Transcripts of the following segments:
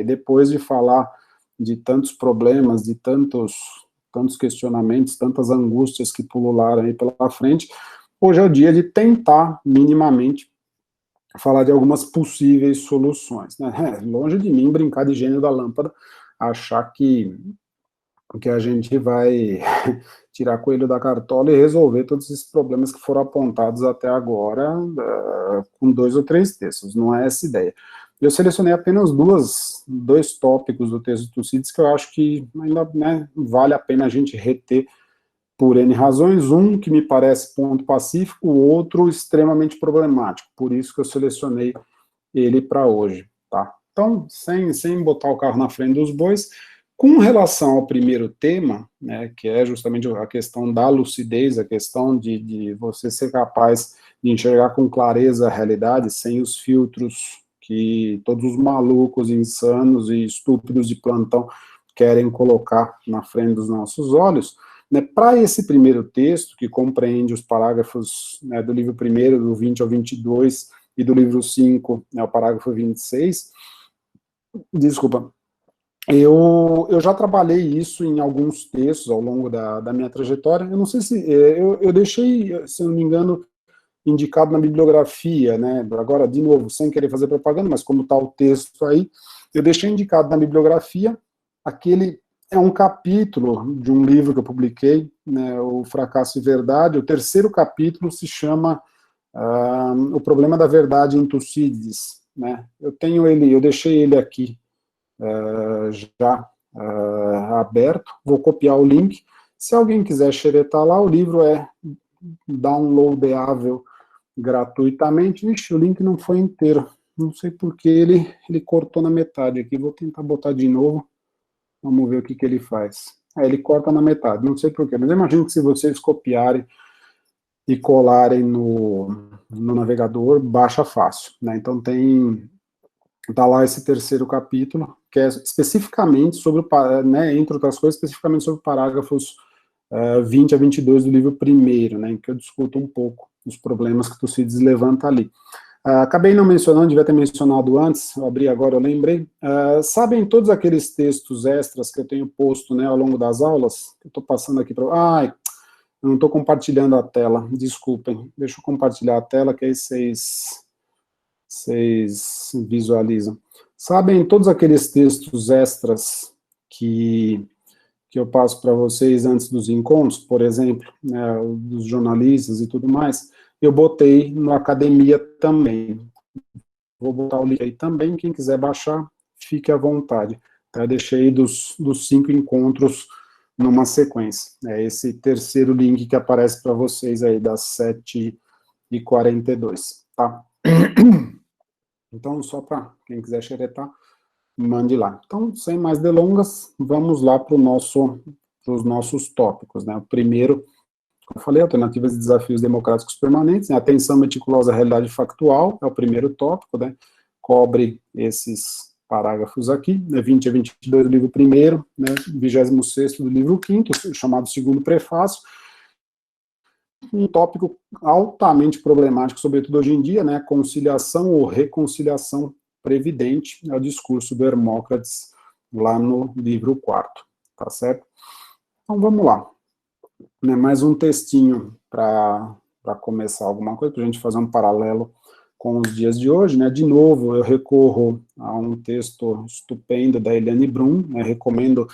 E depois de falar de tantos problemas, de tantos questionamentos, tantas angústias que pulularam aí pela frente, hoje é o dia de tentar, minimamente, falar de algumas possíveis soluções, né? Longe de mim brincar de gênio da lâmpada, achar que a gente vai tirar coelho da cartola e resolver todos esses problemas que foram apontados até agora com 2 ou 3 textos, não é essa ideia. Eu selecionei apenas dois tópicos do texto do Tucídides que eu acho que ainda, né, vale a pena a gente reter por N razões, um que me parece ponto pacífico, o outro extremamente problemático, por isso que eu selecionei ele para hoje, tá? Então, sem botar o carro na frente dos bois, com relação ao primeiro tema, né, que é justamente a questão da lucidez, a questão de você ser capaz de enxergar com clareza a realidade, sem os filtros que todos os malucos, insanos e estúpidos de plantão querem colocar na frente dos nossos olhos, né, para esse primeiro texto, que compreende os parágrafos, né, do livro 1º, do 20 ao 22, e do livro 5, né, o parágrafo 26, desculpa, eu já trabalhei isso em alguns textos ao longo da minha trajetória. Eu não sei se... eu deixei, se não me engano, indicado na bibliografia, né? Agora, de novo, sem querer fazer propaganda, mas como está o texto aí, eu deixei indicado na bibliografia, aquele é um capítulo de um livro que eu publiquei, né, O Fracasso e Verdade. O 3º capítulo se chama O Problema da Verdade em Tucídides, né? Eu deixei ele aqui já aberto, vou copiar o link. Se alguém quiser xeretar lá, o livro é downloadável gratuitamente. Ixi, o link não foi inteiro, não sei porque ele cortou na metade aqui, vou tentar botar de novo, vamos ver o que ele faz. Ele corta na metade, não sei porquê, mas eu imagino que se vocês copiarem e colarem no navegador, baixa fácil, né? Então tá lá esse 3º capítulo, que é especificamente sobre, né, entre outras coisas, especificamente sobre parágrafos 20 a 22 do livro 1º, né, em que eu discuto um pouco os problemas que Tucídides levanta ali. Acabei não mencionando, devia ter mencionado antes, eu abri agora, eu lembrei. Sabem todos aqueles textos extras que eu tenho posto, né, ao longo das aulas? Eu estou passando aqui para... Ai, eu não estou compartilhando a tela, desculpem. Deixa eu compartilhar a tela, que aí vocês visualizam. Sabem todos aqueles textos extras que eu passo para vocês antes dos encontros, por exemplo, né, dos jornalistas e tudo mais, eu botei no Academia também. Vou botar o link aí também, quem quiser baixar, fique à vontade. Eu deixei dos 5 encontros numa sequência. É esse 3º link que aparece para vocês aí, das 7h42, tá? Então, só para quem quiser xeretar, mande lá. Então, sem mais delongas, vamos lá para os nossos tópicos, né? O primeiro, como eu falei, alternativas e desafios democráticos permanentes, né? Atenção meticulosa à realidade factual, é o primeiro tópico, né? Cobre esses parágrafos aqui, né? 20 a 22 do livro 1º, né? 26º do livro 5º, chamado segundo prefácio, um tópico altamente problemático, sobretudo hoje em dia, né, conciliação ou reconciliação previdente, é o discurso do Hermócrates, lá no livro 4º, tá certo? Então, vamos lá. Né, mais um textinho para começar alguma coisa, para a gente fazer um paralelo com os dias de hoje, né? De novo, eu recorro a um texto estupendo da Eliane Brum, né, recomendo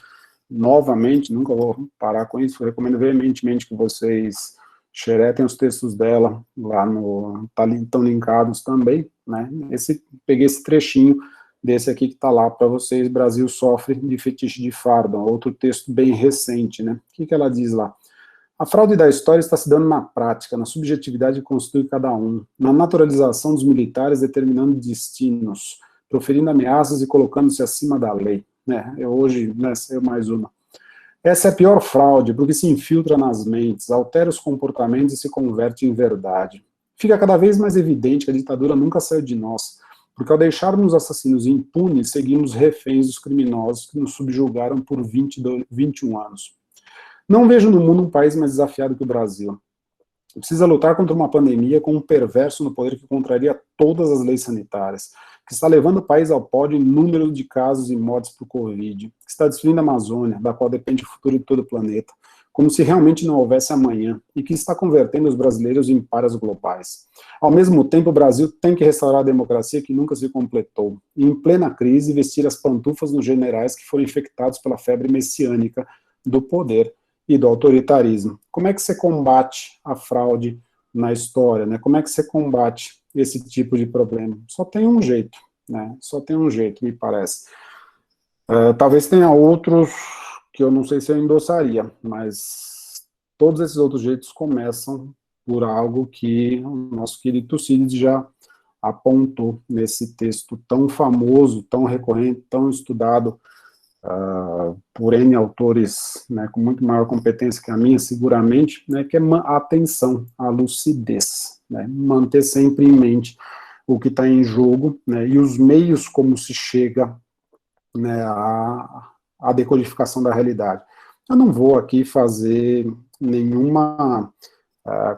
novamente, nunca vou parar com isso, recomendo veementemente que vocês xeretem os textos dela lá estão linkados também, né? Peguei esse trechinho desse aqui que está lá para vocês, Brasil sofre de fetiche de fardo, outro texto bem recente, né? O que ela diz lá? A fraude da história está se dando na prática, na subjetividade que constitui cada um, na naturalização dos militares determinando destinos, proferindo ameaças e colocando-se acima da lei. Hoje, né, saiu mais uma. Essa é a pior fraude, porque se infiltra nas mentes, altera os comportamentos e se converte em verdade. Fica cada vez mais evidente que a ditadura nunca saiu de nós, porque ao deixarmos assassinos impunes, seguimos reféns dos criminosos que nos subjugaram por 21 anos. Não vejo no mundo um país mais desafiado que o Brasil. Precisa lutar contra uma pandemia com um perverso no poder que contraria todas as leis sanitárias. que está levando o país ao pódio em número de casos e mortes por Covid, que está destruindo a Amazônia, da qual depende o futuro de todo o planeta, como se realmente não houvesse amanhã, e que está convertendo os brasileiros em párias globais. Ao mesmo tempo, o Brasil tem que restaurar a democracia que nunca se completou, e em plena crise, vestir as pantufas nos generais que foram infectados pela febre messiânica do poder e do autoritarismo. Como é que você combate a fraude na história, né? Como é que você combate esse tipo de problema? Só tem um jeito, né? Só tem um jeito, me parece. Talvez tenha outros que eu não sei se eu endossaria, mas todos esses outros jeitos começam por algo que o nosso querido Tucídides já apontou nesse texto tão famoso, tão recorrente, tão estudado por N autores, né, com muito maior competência que a minha, seguramente, né, que é a atenção, a lucidez, né, manter sempre em mente o que está em jogo, né, e os meios como se chega, né, à decodificação da realidade. Eu não vou aqui fazer nenhuma,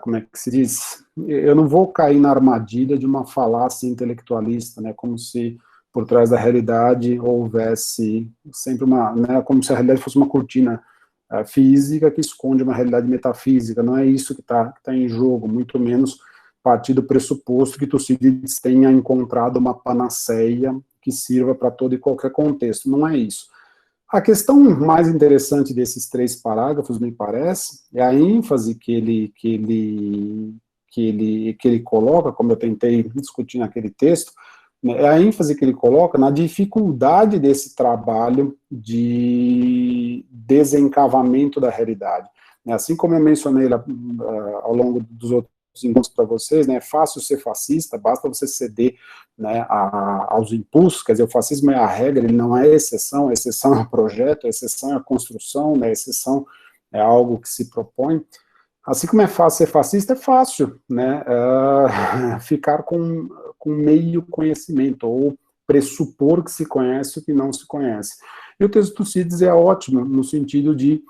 como é que se diz? Eu não vou cair na armadilha de uma falácia intelectualista, né, como se por trás da realidade houvesse sempre uma, né, como se a realidade fosse uma cortina física que esconde uma realidade metafísica. Não é isso que está em jogo, muito menos partir do pressuposto que Tucídides tenha encontrado uma panaceia que sirva para todo e qualquer contexto. Não é isso. A questão mais interessante desses 3 parágrafos, me parece, é a ênfase que ele coloca, como eu tentei discutir naquele texto, né, é a ênfase que ele coloca na dificuldade desse trabalho de desencavamento da realidade. Assim como eu mencionei ao longo dos outros encontros para vocês, né, é fácil ser fascista, basta você ceder, né, aos impulsos, quer dizer, o fascismo é a regra, ele não é a exceção é o projeto, a exceção é a construção, né, a exceção é algo que se propõe. Assim como é fácil ser fascista, é fácil, né, ficar com meio conhecimento, ou pressupor que se conhece o que não se conhece. E o texto do Tucídides é ótimo, no sentido de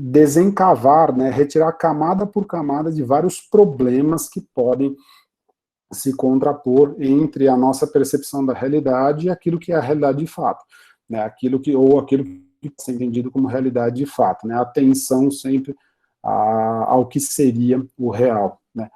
desencavar, né, retirar camada por camada de vários problemas que podem se contrapor entre a nossa percepção da realidade e aquilo que é a realidade de fato, né, aquilo que é entendido como realidade de fato, né, a atenção sempre ao que seria o real, né.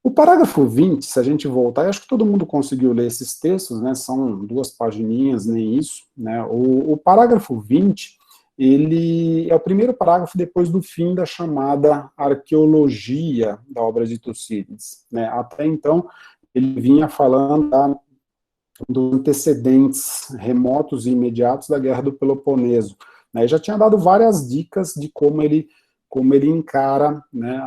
O parágrafo 20, se a gente voltar, acho que todo mundo conseguiu ler esses textos, né, são 2 pagininhas, nem isso, né, o parágrafo 20, ele é o primeiro parágrafo depois do fim da chamada arqueologia da obra de Tucídides, né, até então ele vinha falando dos antecedentes remotos e imediatos da Guerra do Peloponeso, né, já tinha dado várias dicas de como ele encara, né,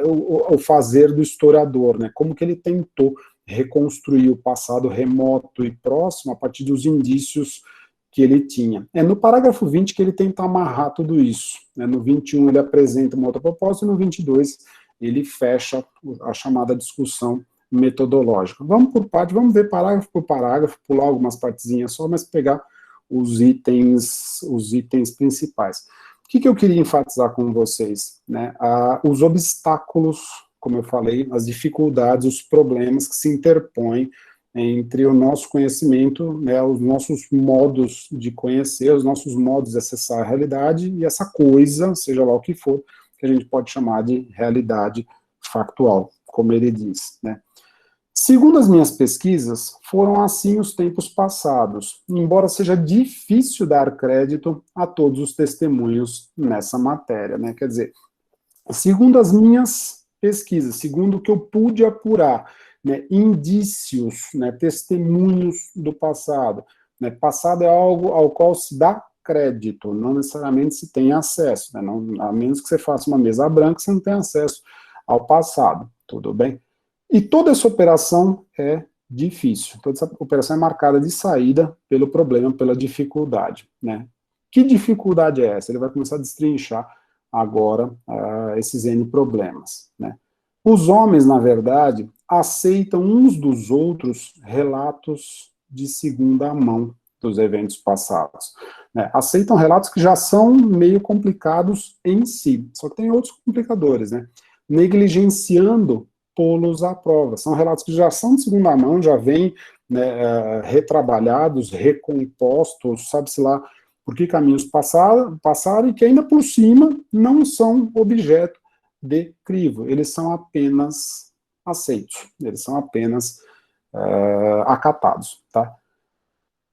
o fazer do historiador, né, como que ele tentou reconstruir o passado remoto e próximo a partir dos indícios que ele tinha. É no parágrafo 20 que ele tenta amarrar tudo isso, né, no 21 ele apresenta uma outra proposta, e no 22 ele fecha a chamada discussão metodológica. Vamos por parte, vamos ver parágrafo por parágrafo, pular algumas partezinhas só, mas pegar os itens principais. O que eu queria enfatizar com vocês? Né? Os obstáculos, como eu falei, as dificuldades, os problemas que se interpõem entre o nosso conhecimento, né, os nossos modos de conhecer, os nossos modos de acessar a realidade e essa coisa, seja lá o que for, que a gente pode chamar de realidade factual, como ele diz, né. Segundo as minhas pesquisas, foram assim os tempos passados, embora seja difícil dar crédito a todos os testemunhos nessa matéria, né? Quer dizer, segundo as minhas pesquisas, segundo o que eu pude apurar, né, indícios, né, testemunhos do passado, né, passado é algo ao qual se dá crédito, não necessariamente se tem acesso, né, não, a menos que você faça uma mesa branca, você não tem acesso ao passado, tudo bem? E toda essa operação é difícil, toda essa operação é marcada de saída pelo problema, pela dificuldade, né? Que dificuldade é essa? Ele vai começar a destrinchar agora esses N problemas, né? Os homens, na verdade, aceitam uns dos outros relatos de segunda mão dos eventos passados, né? Aceitam relatos que já são meio complicados em si, só que tem outros complicadores, né? Negligenciando pô-los à prova. São relatos que já são de segunda mão, já vêm, né, retrabalhados, recompostos, sabe-se lá por que caminhos passaram, e que ainda por cima não são objeto de crivo, eles são apenas aceitos, eles são apenas acatados, tá?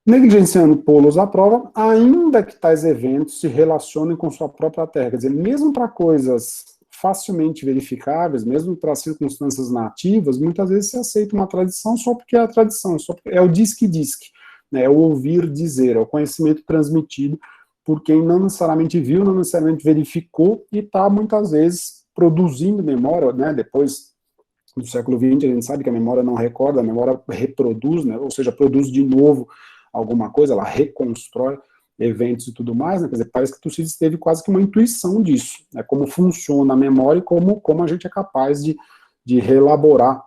Negligenciando pô-los à prova, ainda que tais eventos se relacionem com sua própria terra, quer dizer, mesmo para coisas facilmente verificáveis, mesmo para circunstâncias nativas, muitas vezes se aceita uma tradição só porque é a tradição, só porque é o diz-que-diz-que, né, é o ouvir dizer, é o conhecimento transmitido por quem não necessariamente viu, não necessariamente verificou, e está muitas vezes produzindo memória, né, depois do século XX, a gente sabe que a memória não recorda, a memória reproduz, né, ou seja, produz de novo alguma coisa, ela reconstrói eventos e tudo mais, né? Quer dizer, parece que Tucídides teve quase que uma intuição disso, né? Como funciona a memória e como a gente é capaz de reelaborar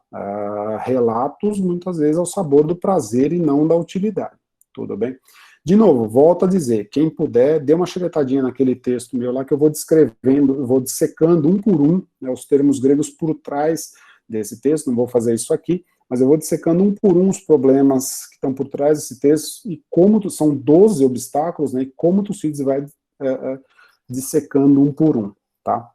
relatos, muitas vezes ao sabor do prazer e não da utilidade, tudo bem? De novo, volto a dizer, quem puder, dê uma xeretadinha naquele texto meu lá, que eu vou descrevendo, eu vou dissecando um por um, né, os termos gregos por trás desse texto, não vou fazer isso aqui, mas eu vou dissecando um por um os problemas que estão por trás desse texto, e como são 12 obstáculos, né, e como Tucídides vai dissecando um por um, tá?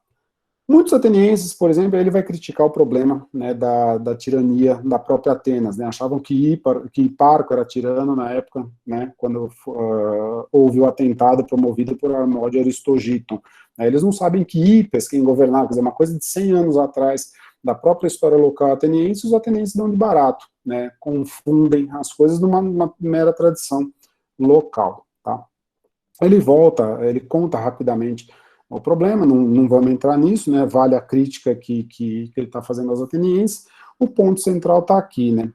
Muitos atenienses, por exemplo, ele vai criticar o problema, né, da tirania da própria Atenas, né, achavam que Hiparco era tirano na época, né, quando houve o atentado promovido por Harmódio Aristogiton. Eles não sabem que Hipes, quem governava, quer dizer, uma coisa de 100 anos atrás, da própria história local ateniense, os atenienses dão de barato, né, confundem as coisas numa mera tradição local, tá? Ele conta rapidamente o problema, não vamos entrar nisso, né, vale a crítica que ele está fazendo aos atenienses. O ponto central está aqui, né,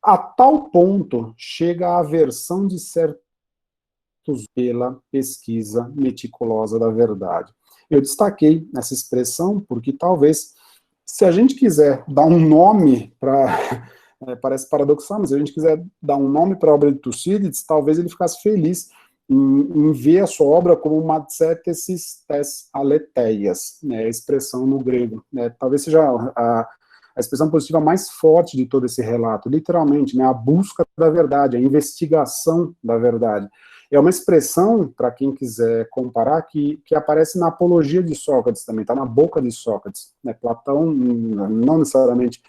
a tal ponto chega a aversão de certos pela pesquisa meticulosa da verdade. Eu destaquei essa expressão porque talvez, se a gente quiser dar um nome para, parece paradoxal, mas se a gente quiser dar um nome para a obra de Tucídides, talvez ele ficasse feliz em ver a sua obra como uma tsetesis tes aleteias, né, a expressão no grego, né, talvez seja a expressão positiva mais forte de todo esse relato, literalmente, né, a busca da verdade, a investigação da verdade. É uma expressão, para quem quiser comparar, que aparece na Apologia de Sócrates também, está na boca de Sócrates, né, Platão, não necessariamente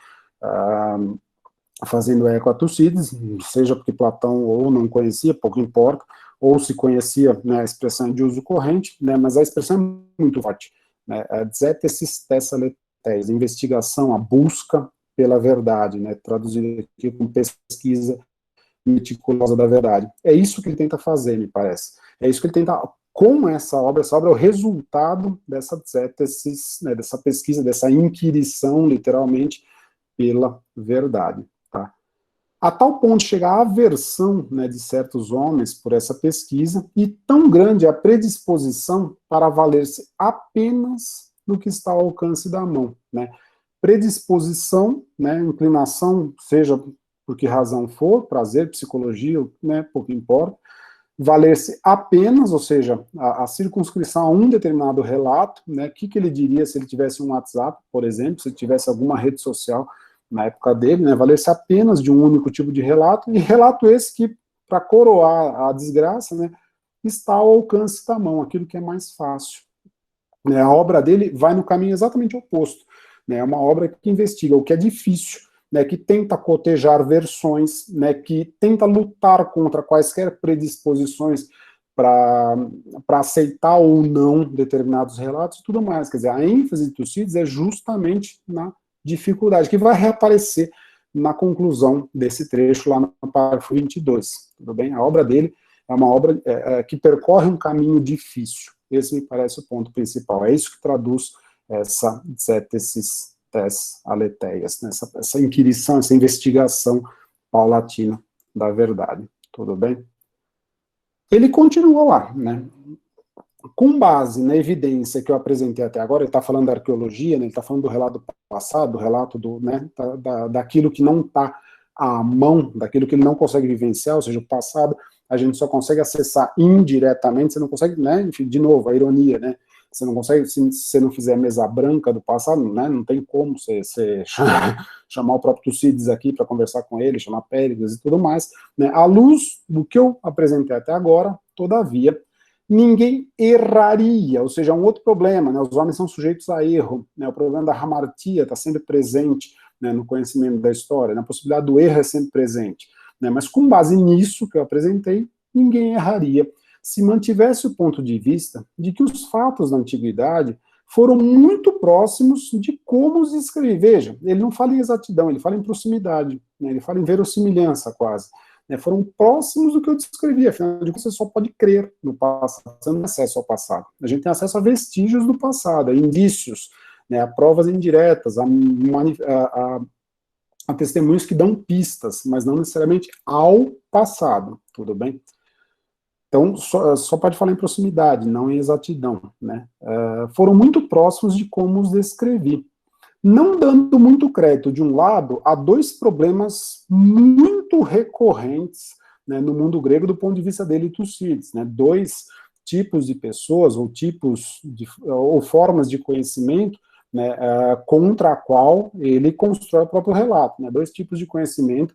fazendo eco a Tucídides, seja porque Platão ou não conhecia, pouco importa, ou se conhecia, né, a expressão de uso corrente, né, mas a expressão é muito forte, né, a zetesis tessaletes, a investigação, a busca pela verdade, né, traduzido aqui como pesquisa meticulosa da verdade. É isso que ele tenta fazer, me parece. É isso que ele tenta, com essa obra é o resultado dessa zetesis, né, dessa pesquisa, dessa inquirição, literalmente, pela verdade. Tá? A tal ponto chega a aversão, né, de certos homens por essa pesquisa, e tão grande a predisposição para valer-se apenas no que está ao alcance da mão. Né? Predisposição, né, inclinação, seja por que razão for, prazer, psicologia, né, pouco importa, valer-se apenas, ou seja, a circunscrição a um determinado relato, né, que ele diria se ele tivesse um WhatsApp, por exemplo, se ele tivesse alguma rede social na época dele, né, valer-se apenas de um único tipo de relato, e relato esse que, para coroar a desgraça, né, está ao alcance da mão, aquilo que é mais fácil. Né, a obra dele vai no caminho exatamente oposto, né, é uma obra que investiga o que é difícil, né, que tenta cotejar versões, né, que tenta lutar contra quaisquer predisposições para aceitar ou não determinados relatos e tudo mais. Quer dizer, a ênfase de Tucídides é justamente na dificuldade, que vai reaparecer na conclusão desse trecho, lá no parágrafo 22. Tudo bem? A obra dele é uma obra que percorre um caminho difícil. Esse me parece o ponto principal. É isso que traduz essa zetesis tes aleteias, né? essa inquirição, essa investigação paulatina da verdade. Tudo bem? Ele continua lá, né? Com base na evidência que eu apresentei até agora, ele está falando da arqueologia, né? Ele está falando do relato do passado, do relato né? daquilo que não está à mão, daquilo que ele não consegue vivenciar, ou seja, o passado a gente só consegue acessar indiretamente, você não consegue, né? Enfim, de novo, a ironia, né? Você não consegue, se você não fizer a mesa branca do passado, né, não tem como você chamar o próprio Tucídides aqui para conversar com ele, chamar Péricles e tudo mais, né, à luz do que eu apresentei até agora, todavia, ninguém erraria, ou seja, um outro problema, né, os homens são sujeitos a erro, né, o problema da hamartia está sempre presente, né, no conhecimento da história, né, a possibilidade do erro é sempre presente, né, mas com base nisso que eu apresentei, ninguém erraria se mantivesse o ponto de vista de que os fatos da antiguidade foram muito próximos de como os descrever. Veja, ele não fala em exatidão, ele fala em proximidade, né, ele fala em verossimilhança quase. Né, foram próximos do que eu descrevi, afinal de contas você só pode crer no passado, você não tem acesso ao passado. A gente tem acesso a vestígios do passado, a indícios, né, a provas indiretas, a testemunhos que dão pistas, mas não necessariamente ao passado, tudo bem? Então, só pode falar em proximidade, não em exatidão, né? Foram muito próximos de como os descrevi. Não dando muito crédito, de um lado, a dois problemas muito recorrentes, né, no mundo grego do ponto de vista dele, Tucídides, né? Dois tipos de pessoas, ou formas de conhecimento, né, contra a qual ele constrói o próprio relato, né? Dois tipos de conhecimento,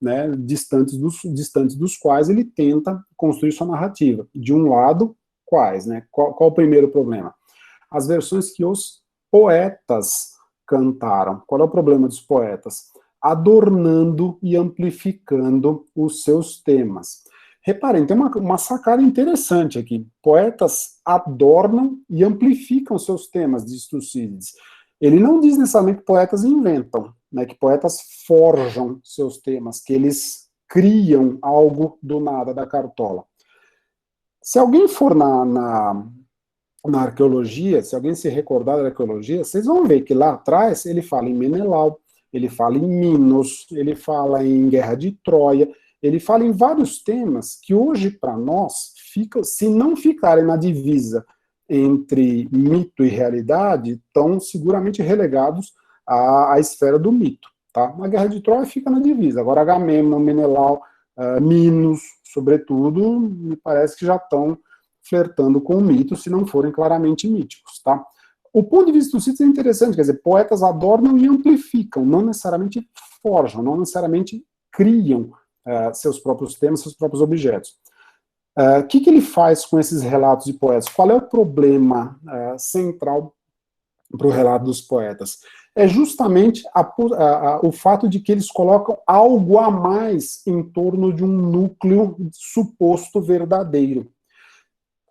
né, distantes dos quais ele tenta construir sua narrativa. De um lado, quais? Né? Qual o primeiro problema? As versões que os poetas cantaram. Qual é o problema dos poetas? Adornando e amplificando os seus temas. Reparem, tem uma sacada interessante aqui. Poetas adornam e amplificam seus temas, diz Tucídides. Ele não diz necessariamente que poetas inventam, né, que poetas forjam seus temas, que eles criam algo do nada, da cartola. Se alguém for na arqueologia, se alguém se recordar da arqueologia, vocês vão ver que lá atrás ele fala em Menelau, ele fala em Minos, ele fala em Guerra de Troia, ele fala em vários temas que hoje, para nós, se não ficarem na divisa entre mito e realidade, estão seguramente relegados à esfera do mito. Tá? A Guerra de Troia fica na divisa. Agora, Agamemnon, Menelau, Minos, sobretudo, me parece que já estão flertando com o mito, se não forem claramente míticos. Tá? O ponto de vista do Tucídides é interessante, quer dizer, poetas adornam e amplificam, não necessariamente forjam, não necessariamente criam seus próprios temas, seus próprios objetos. O que ele faz com esses relatos de poetas? Qual é o problema central para o relato dos poetas? É justamente o fato de que eles colocam algo a mais em torno de um núcleo suposto verdadeiro.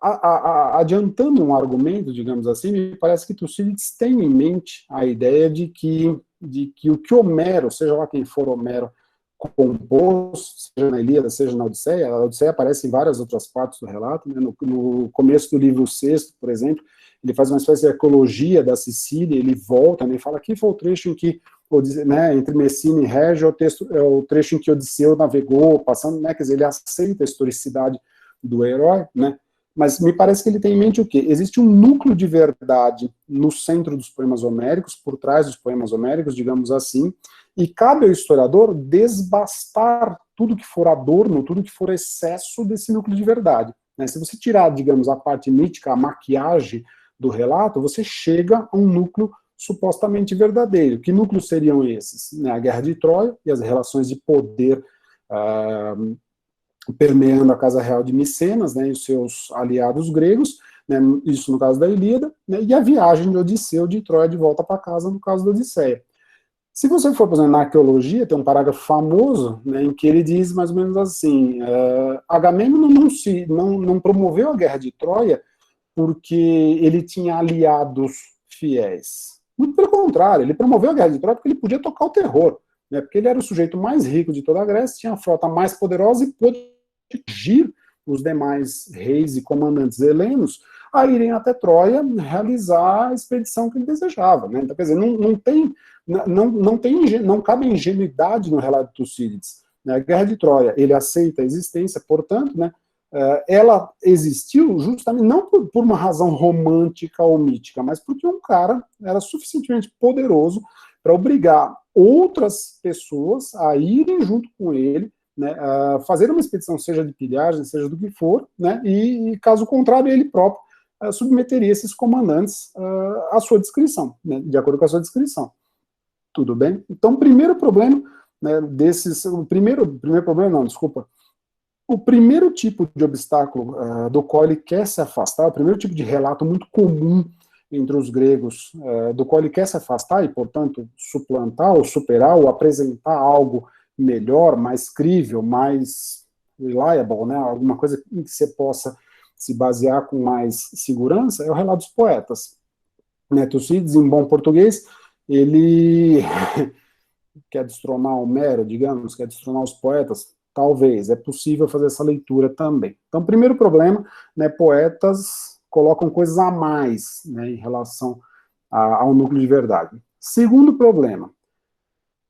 Adiantando um argumento, digamos assim, me parece que Tucídides tem em mente a ideia de que o que Homero, seja lá quem for Homero, compôs, seja na Ilíada, seja na Odisseia, a Odisseia aparece em várias outras partes do relato, né? No começo do livro sexto, por exemplo, ele faz uma espécie de ecologia da Sicília, ele volta, né, e fala que foi o trecho em que, né, entre Messina e Régio, é o trecho em que Odisseu navegou, passando, né, quer dizer, ele aceita a historicidade do herói, né, mas me parece que ele tem em mente o quê? Existe um núcleo de verdade no centro dos poemas homéricos, por trás dos poemas homéricos, digamos assim, e cabe ao historiador desbastar tudo que for adorno, tudo que for excesso desse núcleo de verdade. Né? Se você tirar, digamos, a parte mítica, a maquiagem do relato, você chega a um núcleo supostamente verdadeiro. Que núcleos seriam esses? Né? A Guerra de Troia e as relações de poder permeando a Casa Real de Micenas, né, e os seus aliados gregos, né, isso no caso da Ilíada, né, e a viagem de Odisseu de Troia de volta para casa no caso da Odisseia. Se você for, por exemplo, na arqueologia, tem um parágrafo famoso, né, em que ele diz mais ou menos assim, Agamemnon não promoveu a Guerra de Troia porque ele tinha aliados fiéis. Muito pelo contrário, ele promoveu a Guerra de Troia porque ele podia tocar o terror, né, porque ele era o sujeito mais rico de toda a Grécia, tinha a frota mais poderosa e pôde dirigir os demais reis e comandantes helenos a irem até Troia realizar a expedição que ele desejava. Né? Então, quer dizer, não cabe ingenuidade no relato de Tucídides. Né? A Guerra de Troia, ele aceita a existência, portanto, né, ela existiu justamente não por uma razão romântica ou mítica, mas porque um cara era suficientemente poderoso para obrigar outras pessoas a irem junto com ele, né, fazer uma expedição, seja de pilhagem, seja do que for, né, e caso contrário, ele próprio submeteria esses comandantes à sua descrição, né, de acordo com a sua descrição. Tudo bem? Então, o primeiro problema, né, o primeiro problema, não, desculpa, o primeiro tipo de obstáculo do qual ele quer se afastar, o primeiro tipo de relato muito comum entre os gregos, do qual ele quer se afastar e, portanto, suplantar ou superar ou apresentar algo melhor, mais crível, mais reliable, né, alguma coisa em que você possa se basear com mais segurança, é o relato dos poetas. Né, Tucídides, em bom português, ele quer destronar Homero, digamos, quer destronar os poetas. Talvez, é possível fazer essa leitura também. Então, primeiro problema, né, poetas colocam coisas a mais, né, em relação ao núcleo de verdade. Segundo problema,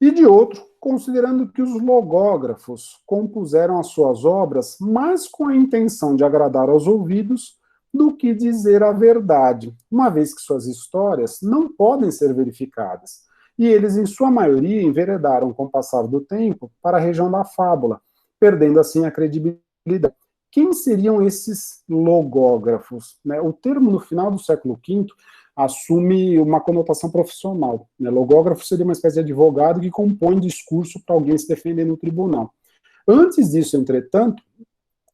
e de outro, considerando que os logógrafos compuseram as suas obras mais com a intenção de agradar aos ouvidos do que dizer a verdade, uma vez que suas histórias não podem ser verificadas. E eles, em sua maioria, enveredaram com o passar do tempo para a região da fábula, perdendo assim a credibilidade. Quem seriam esses logógrafos? Né? O termo, no final do século V, assume uma conotação profissional. Né? Logógrafo seria uma espécie de advogado que compõe discurso para alguém se defender no tribunal. Antes disso, entretanto,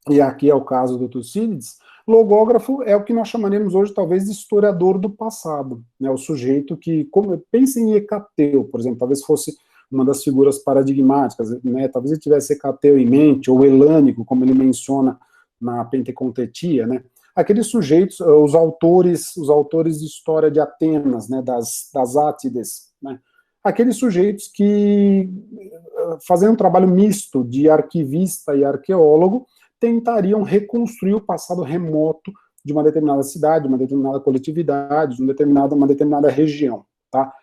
e aqui é o caso do Tucídides, logógrafo é o que nós chamaremos hoje, talvez, de historiador do passado. Né? O sujeito que, pense em Hecateu, por exemplo, talvez fosse uma das figuras paradigmáticas, né? Talvez ele tivesse Hecateu em mente, ou Helânico, como ele menciona na Pentecontetia, né? Aqueles sujeitos, os autores de história de Atenas, né? das Átides, né? Aqueles sujeitos que, fazendo um trabalho misto de arquivista e arqueólogo, tentariam reconstruir o passado remoto de uma determinada cidade, de uma determinada coletividade, de uma determinada região, tá?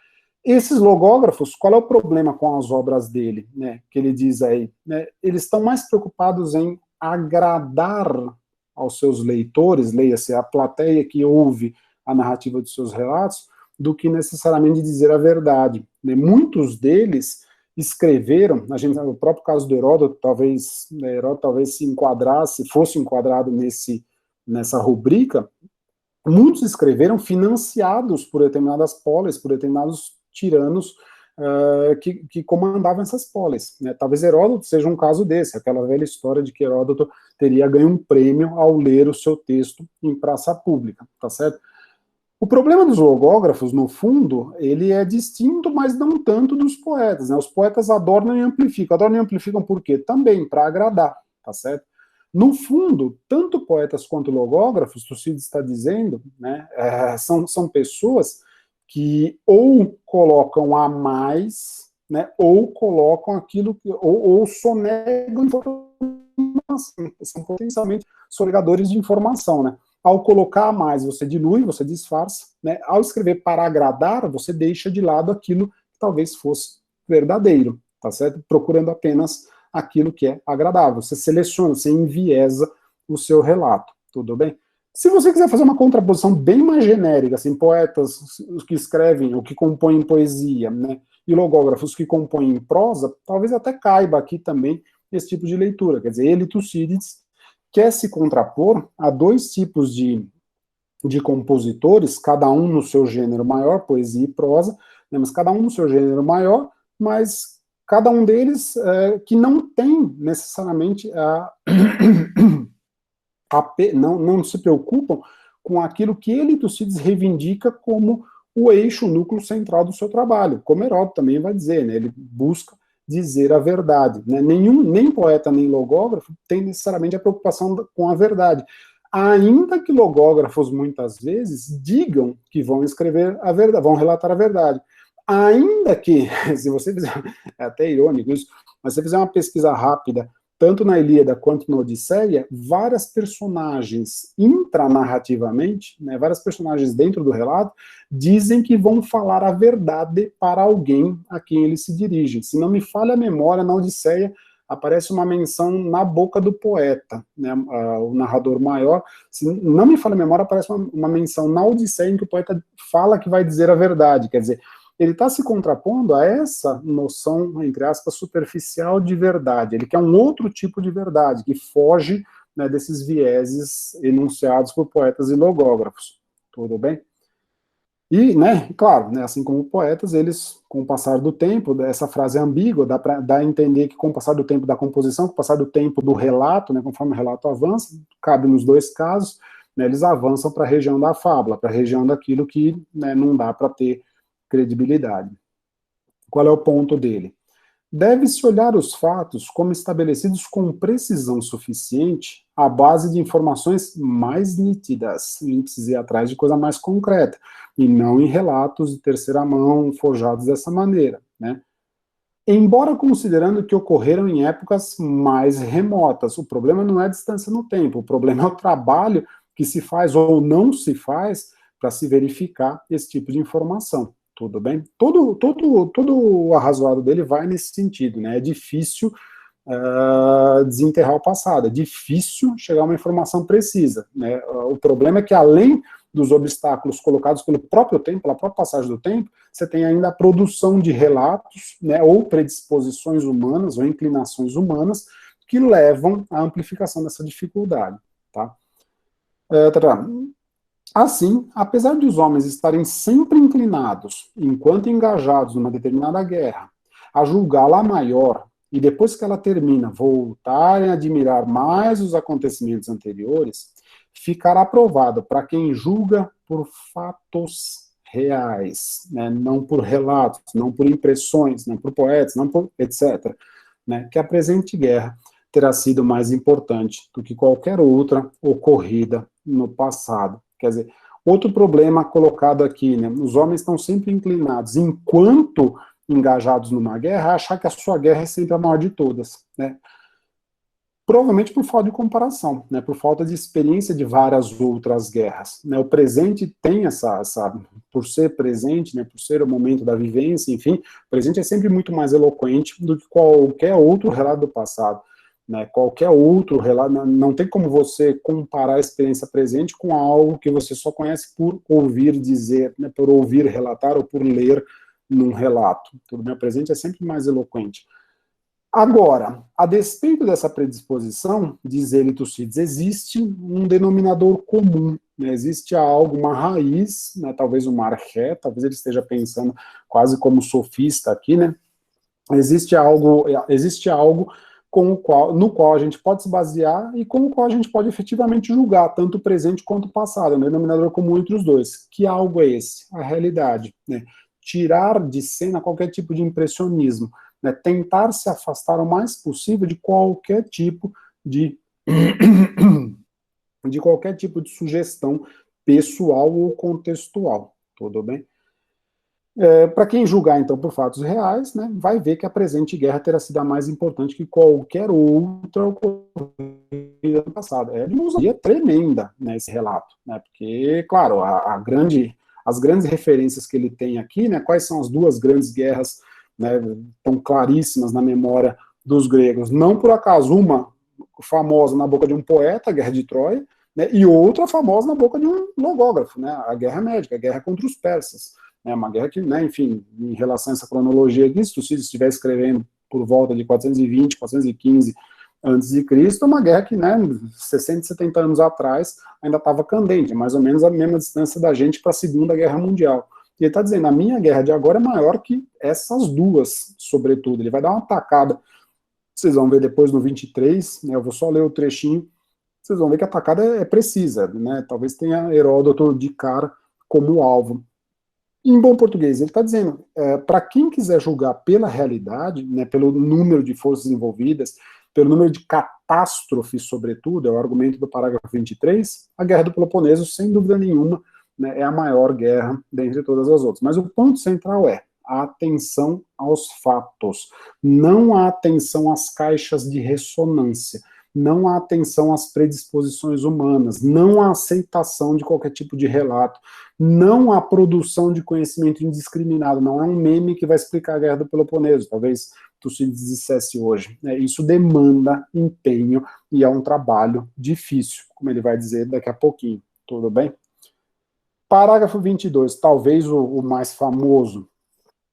Esses logógrafos, qual é o problema com as obras dele, né, que ele diz aí? Né, eles estão mais preocupados em agradar aos seus leitores, leia-se a plateia que ouve a narrativa dos seus relatos, do que necessariamente dizer a verdade. Né? Muitos deles escreveram, o próprio caso do Heródoto, talvez se enquadrasse, fosse enquadrado nessa rubrica, muitos escreveram financiados por determinadas polis, por determinados tiranos que comandavam essas polis. Né? Talvez Heródoto seja um caso desse, aquela velha história de que Heródoto teria ganho um prêmio ao ler o seu texto em praça pública, tá certo? O problema dos logógrafos, no fundo, ele é distinto, mas não tanto dos poetas. Né? Os poetas adornam e amplificam por quê? Também para agradar, tá certo? No fundo, tanto poetas quanto logógrafos, Tucídides está dizendo, né, são pessoas que ou colocam a mais, né, ou colocam aquilo que, ou sonegam informação, são potencialmente sonegadores de informação, né? Ao colocar a mais, você dilui, você disfarça, né? Ao escrever para agradar, você deixa de lado aquilo que talvez fosse verdadeiro, tá certo? Procurando apenas aquilo que é agradável. Você seleciona, você enviesa o seu relato, tudo bem? Se você quiser fazer uma contraposição bem mais genérica, assim, poetas que escrevem ou que compõem poesia, né, e logógrafos que compõem em prosa, talvez até caiba aqui também esse tipo de leitura. Quer dizer, ele, Tucídides, quer se contrapor a dois tipos de compositores, cada um no seu gênero maior, poesia e prosa, né, mas cada um no seu gênero maior, mas cada um deles que não tem necessariamente não se preocupam com aquilo que ele, Tucídides, reivindica como o eixo, o núcleo central do seu trabalho, como Heródoto também vai dizer, né, ele busca dizer a verdade. Né? Nem poeta, nem logógrafo tem necessariamente a preocupação com a verdade. Ainda que logógrafos, muitas vezes, digam que vão escrever a verdade, vão relatar a verdade. Ainda que, se você fizer, é até irônico isso, mas se você fizer uma pesquisa rápida, tanto na Ilíada quanto na Odisseia, várias personagens intranarrativamente, né, várias personagens dentro do relato, dizem que vão falar a verdade para alguém a quem eles se dirigem. Se não me falha a memória, na Odisseia aparece uma menção na boca do poeta, né, o narrador maior. Se não me falha a memória, aparece uma menção na Odisseia em que o poeta fala que vai dizer a verdade, quer dizer, ele está se contrapondo a essa noção, entre aspas, superficial de verdade. Ele quer um outro tipo de verdade, que foge né, desses vieses enunciados por poetas e logógrafos. Tudo bem? E, né, claro, né, assim como poetas, eles, com o passar do tempo, essa frase é ambígua, dá a entender que com o passar do tempo da composição, com o passar do tempo do relato, né, conforme o relato avança, cabe nos dois casos, né, eles avançam para a região da fábula, para a região daquilo que, né, não dá para ter credibilidade. Qual é o ponto dele? Deve-se olhar os fatos como estabelecidos com precisão suficiente à base de informações mais nítidas, e precisa ir atrás de coisa mais concreta, e não em relatos de terceira mão forjados dessa maneira, né? Embora considerando que ocorreram em épocas mais remotas, o problema não é a distância no tempo, o problema é o trabalho que se faz ou não se faz para se verificar esse tipo de informação. Tudo bem? Todo o arrazoado dele vai nesse sentido, né? É difícil desenterrar o passado, é difícil chegar a uma informação precisa, né? O problema é que, além dos obstáculos colocados pelo próprio tempo, pela própria passagem do tempo, você tem ainda a produção de relatos, né, ou predisposições humanas, ou inclinações humanas, que levam à amplificação dessa dificuldade, tá? Assim, apesar de os homens estarem sempre inclinados, enquanto engajados numa determinada guerra, a julgá-la maior, e depois que ela termina, voltarem a admirar mais os acontecimentos anteriores, ficará provado para quem julga por fatos reais, né, não por relatos, não por impressões, não por poetas, não por etc., né, que a presente guerra terá sido mais importante do que qualquer outra ocorrida no passado. Quer dizer, outro problema colocado aqui, né, os homens estão sempre inclinados, enquanto engajados numa guerra, a achar que a sua guerra é sempre a maior de todas, né? Provavelmente por falta de comparação, né, por falta de experiência de várias outras guerras, né? O presente tem por ser presente, né, por ser o momento da vivência, enfim, o presente é sempre muito mais eloquente do que qualquer outro relato do passado, né? Qualquer outro relato, não tem como você comparar a experiência presente com algo que você só conhece por ouvir dizer, né, por ouvir relatar ou por ler num relato. Tudo bem? O presente é sempre mais eloquente. Agora, a despeito dessa predisposição, diz ele, Tucídides, existe um denominador comum, né? Existe algo, uma raiz, né? Talvez uma arché, talvez ele esteja pensando quase como sofista aqui, né? Existe algo no qual a gente pode se basear e com o qual a gente pode efetivamente julgar, tanto o presente quanto o passado, é um denominador comum entre os dois. Que algo é esse? A realidade, né? Tirar de cena qualquer tipo de impressionismo, né, tentar se afastar o mais possível de qualquer tipo de qualquer tipo de sugestão pessoal ou contextual, tudo bem? Para quem julgar, então, por fatos reais, né, vai ver que a presente guerra terá sido a mais importante que qualquer outra ocorrida no passado. É de uma ousadia tremenda, né, esse relato, né, porque, claro, as grandes referências que ele tem aqui, né, quais são as duas grandes guerras, né, tão claríssimas na memória dos gregos? Não por acaso, uma famosa na boca de um poeta, a Guerra de Troia, né, e outra famosa na boca de um logógrafo, né, a Guerra Médica, a guerra contra os persas. É uma guerra que, né, enfim, em relação a essa cronologia aqui, se Tucídides estiver escrevendo por volta de 420, 415 a.C., é uma guerra que, né, 60, 70 anos atrás, ainda estava candente, mais ou menos a mesma distância da gente para a Segunda Guerra Mundial. E ele está dizendo, a minha guerra de agora é maior que essas duas, sobretudo. Ele vai dar uma tacada, vocês vão ver depois no 23, né, eu vou só ler o trechinho, vocês vão ver que a tacada é precisa, né, talvez tenha Heródoto de cara como alvo. Em bom português, ele está dizendo, para quem quiser julgar pela realidade, né, pelo número de forças envolvidas, pelo número de catástrofes, sobretudo, é o argumento do parágrafo 23, a Guerra do Peloponeso, sem dúvida nenhuma, né, é a maior guerra dentre todas as outras. Mas o ponto central é a atenção aos fatos, não a atenção às caixas de ressonância, não há atenção às predisposições humanas, não há aceitação de qualquer tipo de relato, não há produção de conhecimento indiscriminado, não é um meme que vai explicar a Guerra do Peloponeso, talvez Tucídides dissesse hoje. Isso demanda empenho e é um trabalho difícil, como ele vai dizer daqui a pouquinho, tudo bem? Parágrafo 22, talvez o mais famoso,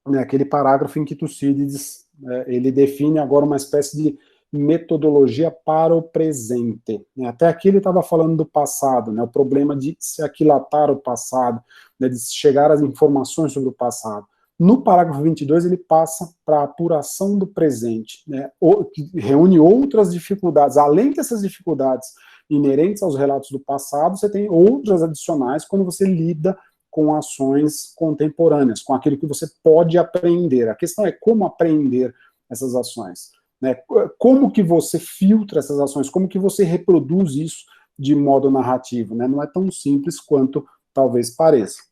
né, aquele parágrafo em que Tucídides ele define agora uma espécie de metodologia para o presente. Né? Até aqui ele estava falando do passado, né? O problema de se aquilatar o passado, né? De chegar às informações sobre o passado. No parágrafo 22, ele passa para a apuração do presente, né? Que reúne outras dificuldades. Além dessas dificuldades inerentes aos relatos do passado, você tem outras adicionais quando você lida com ações contemporâneas, com aquilo que você pode aprender. A questão é como aprender essas ações. Né? Como que você filtra essas ações, como que você reproduz isso de modo narrativo. Né? Não é tão simples quanto talvez pareça.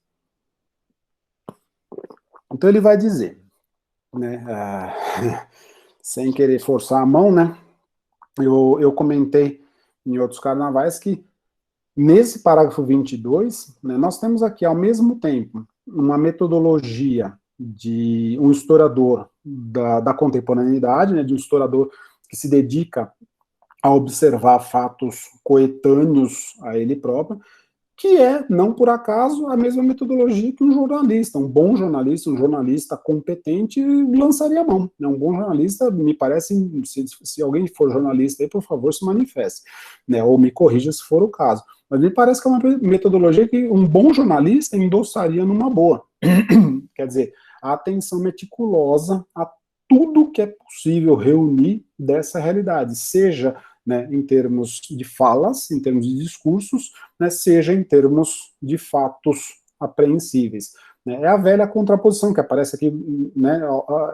Então ele vai dizer, né, sem querer forçar a mão, né, eu comentei em outros carnavais que nesse parágrafo 22, né, nós temos aqui ao mesmo tempo uma metodologia de um historiador da contemporaneidade, né, de um historiador que se dedica a observar fatos coetâneos a ele próprio, que é, não por acaso, a mesma metodologia que um jornalista, um bom jornalista, um jornalista competente, lançaria a mão. Um bom jornalista, me parece, se alguém for jornalista aí, por favor, se manifeste, né, ou me corrija se for o caso. Mas me parece que é uma metodologia que um bom jornalista endossaria numa boa. Quer dizer, a atenção meticulosa a tudo que é possível reunir dessa realidade, seja, né, em termos de falas, em termos de discursos, né, seja em termos de fatos apreensíveis. Né. É a velha contraposição que aparece aqui, né,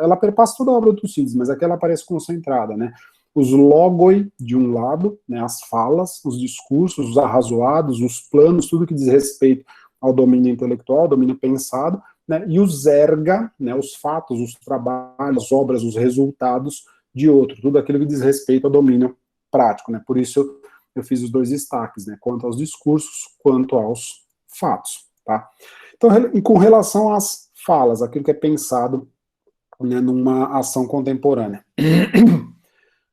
ela perpassa toda a obra do Tucídides, mas aqui ela aparece concentrada, né, os logoi de um lado, né, as falas, os discursos, os arrazoados, os planos, tudo que diz respeito ao domínio intelectual, ao domínio pensado, né, e os erga, né, os fatos, os trabalhos, as obras, os resultados de outro, tudo aquilo que diz respeito ao domínio prático, né? Por isso eu fiz os dois destaques, né? Quanto aos discursos, quanto aos fatos, tá? Então, com relação às falas, aquilo que é pensado, né, numa ação contemporânea.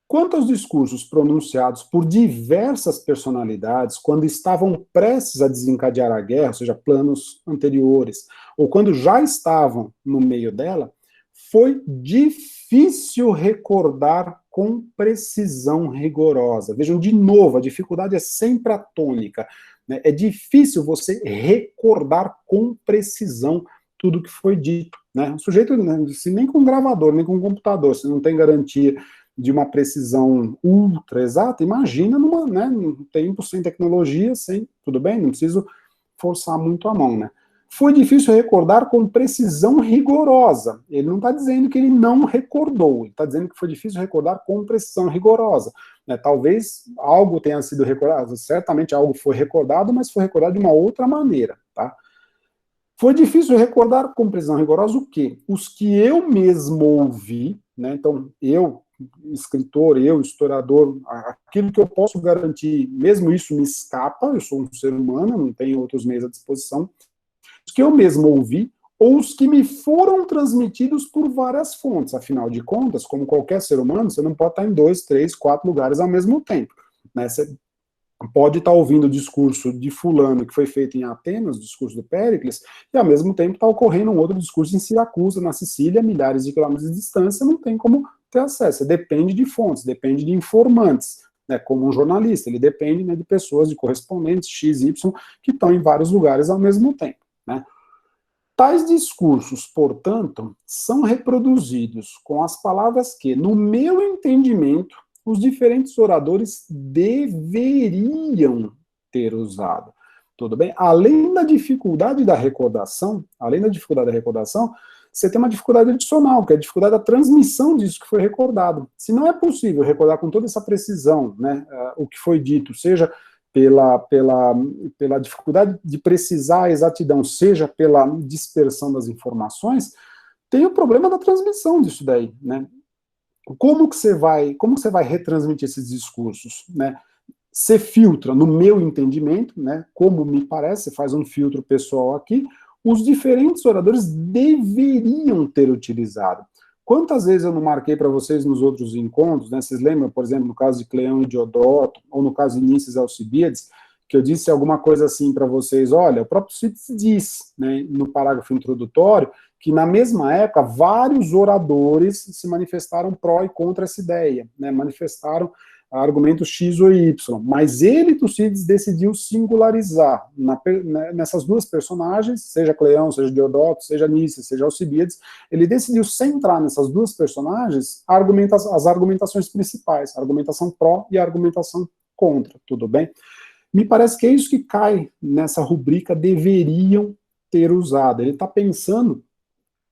Quanto aos discursos pronunciados por diversas personalidades quando estavam prestes a desencadear a guerra, ou seja, planos anteriores, ou quando já estavam no meio dela, foi difícil recordar com precisão rigorosa. Vejam, de novo, a dificuldade é sempre a tônica. Né? É difícil você recordar com precisão tudo que foi dito. Né? O sujeito, né, assim, nem com gravador, nem com computador, se não tem garantia de uma precisão ultra exata, imagina num tempo sem tecnologia, tudo bem, não preciso forçar muito a mão, né? Foi difícil recordar com precisão rigorosa. Ele não está dizendo que ele não recordou, ele está dizendo que foi difícil recordar com precisão rigorosa. Né? Talvez algo tenha sido recordado, certamente algo foi recordado, mas foi recordado de uma outra maneira, tá? Foi difícil recordar com precisão rigorosa o quê? Os que eu mesmo ouvi, né? Então, eu, escritor, eu, historiador, aquilo que eu posso garantir, mesmo isso me escapa, eu sou um ser humano, não tenho outros meios à disposição, os que eu mesmo ouvi, ou os que me foram transmitidos por várias fontes. Afinal de contas, como qualquer ser humano, você não pode estar em 2, 3, 4 lugares ao mesmo tempo. Né? Você pode estar ouvindo o discurso de fulano que foi feito em Atenas, o discurso do Péricles, e ao mesmo tempo está ocorrendo um outro discurso em Siracusa, na Sicília, milhares de quilômetros de distância, não tem como ter acesso. Depende de fontes, depende de informantes. Né, como um jornalista, ele depende, né, de pessoas, de correspondentes X, Y, que estão em vários lugares ao mesmo tempo. Né? Tais discursos, portanto, são reproduzidos com as palavras que, no meu entendimento, os diferentes oradores deveriam ter usado. Tudo bem? Além da dificuldade da recordação, você tem uma dificuldade adicional, que é a dificuldade da transmissão disso que foi recordado. Se não é possível recordar com toda essa precisão, né, o que foi dito, seja pela dificuldade de precisar a exatidão, seja pela dispersão das informações, tem o problema da transmissão disso daí, né? Como que você vai retransmitir esses discursos, né? Você filtra, no meu entendimento, né, como me parece, você faz um filtro pessoal aqui, os diferentes oradores deveriam ter utilizado. Quantas vezes eu não marquei para vocês nos outros encontros, né? Vocês lembram, por exemplo, no caso de Cleão e Diodoro, ou no caso de Nícias e Alcibíades, que eu disse alguma coisa assim para vocês, olha, o próprio Tucídides diz, né, no parágrafo introdutório, que na mesma época vários oradores se manifestaram pró e contra essa ideia, né, manifestaram argumentos X ou Y, mas ele, Tucídides, decidiu singularizar nessas duas personagens, seja Cleão, seja Diodoto, seja Nícias, seja Alcibíades, ele decidiu centrar nessas duas personagens as argumentações principais, a argumentação pró e a argumentação contra, tudo bem? Me parece que é isso que cai nessa rubrica deveriam ter usado. Ele está pensando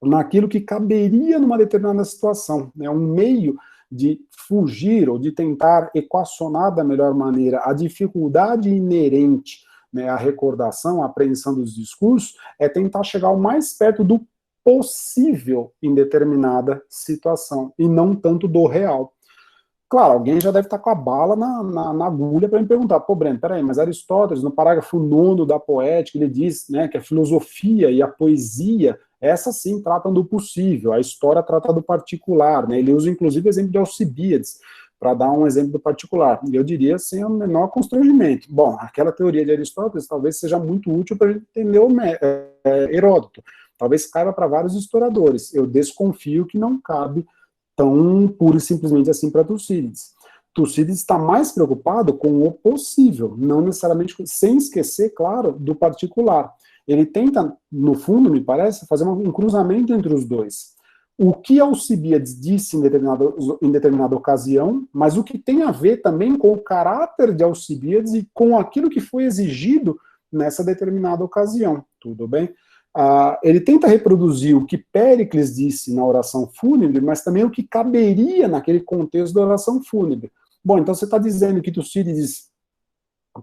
naquilo que caberia numa determinada situação, né, um meio de fugir ou de tentar equacionar da melhor maneira a dificuldade inerente, né, à recordação, à apreensão dos discursos, é tentar chegar o mais perto do possível em determinada situação, e não tanto do real. Claro, alguém já deve estar com a bala na agulha para me perguntar, pô, Breno, peraí, mas Aristóteles, no parágrafo 9º da Poética, ele diz, né, que a filosofia e a poesia, essas sim tratam do possível, a história trata do particular, né, ele usa inclusive o exemplo de Alcibíades, para dar um exemplo do particular, e eu diria sem o menor constrangimento. Bom, aquela teoria de Aristóteles talvez seja muito útil para a gente entender Heródoto, talvez caiba para vários historiadores, eu desconfio que não cabe tão pura e simplesmente assim para Tucídides. Tucídides está mais preocupado com o possível, não necessariamente, sem esquecer, claro, do particular. Ele tenta, no fundo, me parece, fazer um cruzamento entre os dois. O que Alcibíades disse em determinada ocasião, mas o que tem a ver também com o caráter de Alcibíades e com aquilo que foi exigido nessa determinada ocasião, tudo bem? Ele tenta reproduzir o que Péricles disse na oração fúnebre, mas também o que caberia naquele contexto da oração fúnebre. Bom, então você está dizendo que Tucídides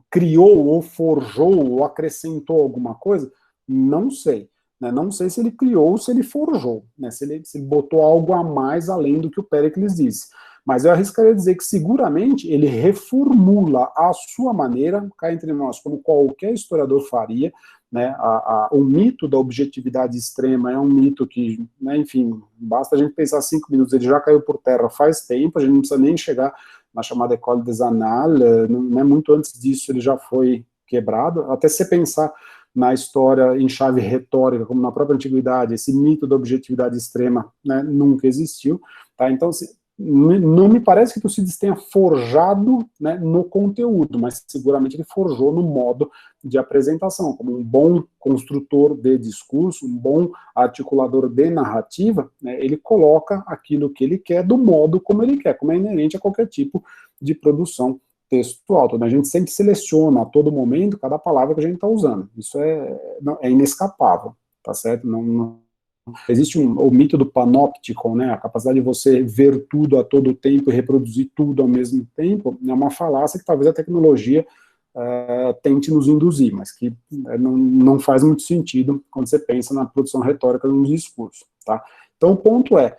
criou, ou forjou, ou acrescentou alguma coisa? Não sei. Né? Não sei se ele criou ou se ele forjou, né? Se ele botou algo a mais além do que o Péricles disse. Mas eu arriscaria dizer que seguramente ele reformula à sua maneira, cá entre nós, como qualquer historiador faria, né, o mito da objetividade extrema é um mito que, né, enfim, basta a gente pensar 5 minutos, ele já caiu por terra faz tempo, a gente não precisa nem chegar na chamada École des Annales, né, muito antes disso ele já foi quebrado, até se pensar na história em chave retórica, como na própria antiguidade, esse mito da objetividade extrema, né, nunca existiu, tá? Então, não me parece que Tucídides tenha forjado, né, no conteúdo, mas seguramente ele forjou no modo de apresentação, como um bom construtor de discurso, um bom articulador de narrativa, né, ele coloca aquilo que ele quer do modo como ele quer, como é inerente a qualquer tipo de produção textual. Então, a gente sempre seleciona a todo momento cada palavra que a gente está usando, isso é inescapável, tá certo? Não existe o mito do panópticon, né, a capacidade de você ver tudo a todo tempo e reproduzir tudo ao mesmo tempo, é uma falácia que talvez a tecnologia tente nos induzir, mas que não faz muito sentido quando você pensa na produção retórica dos discursos. Tá? Então o ponto é,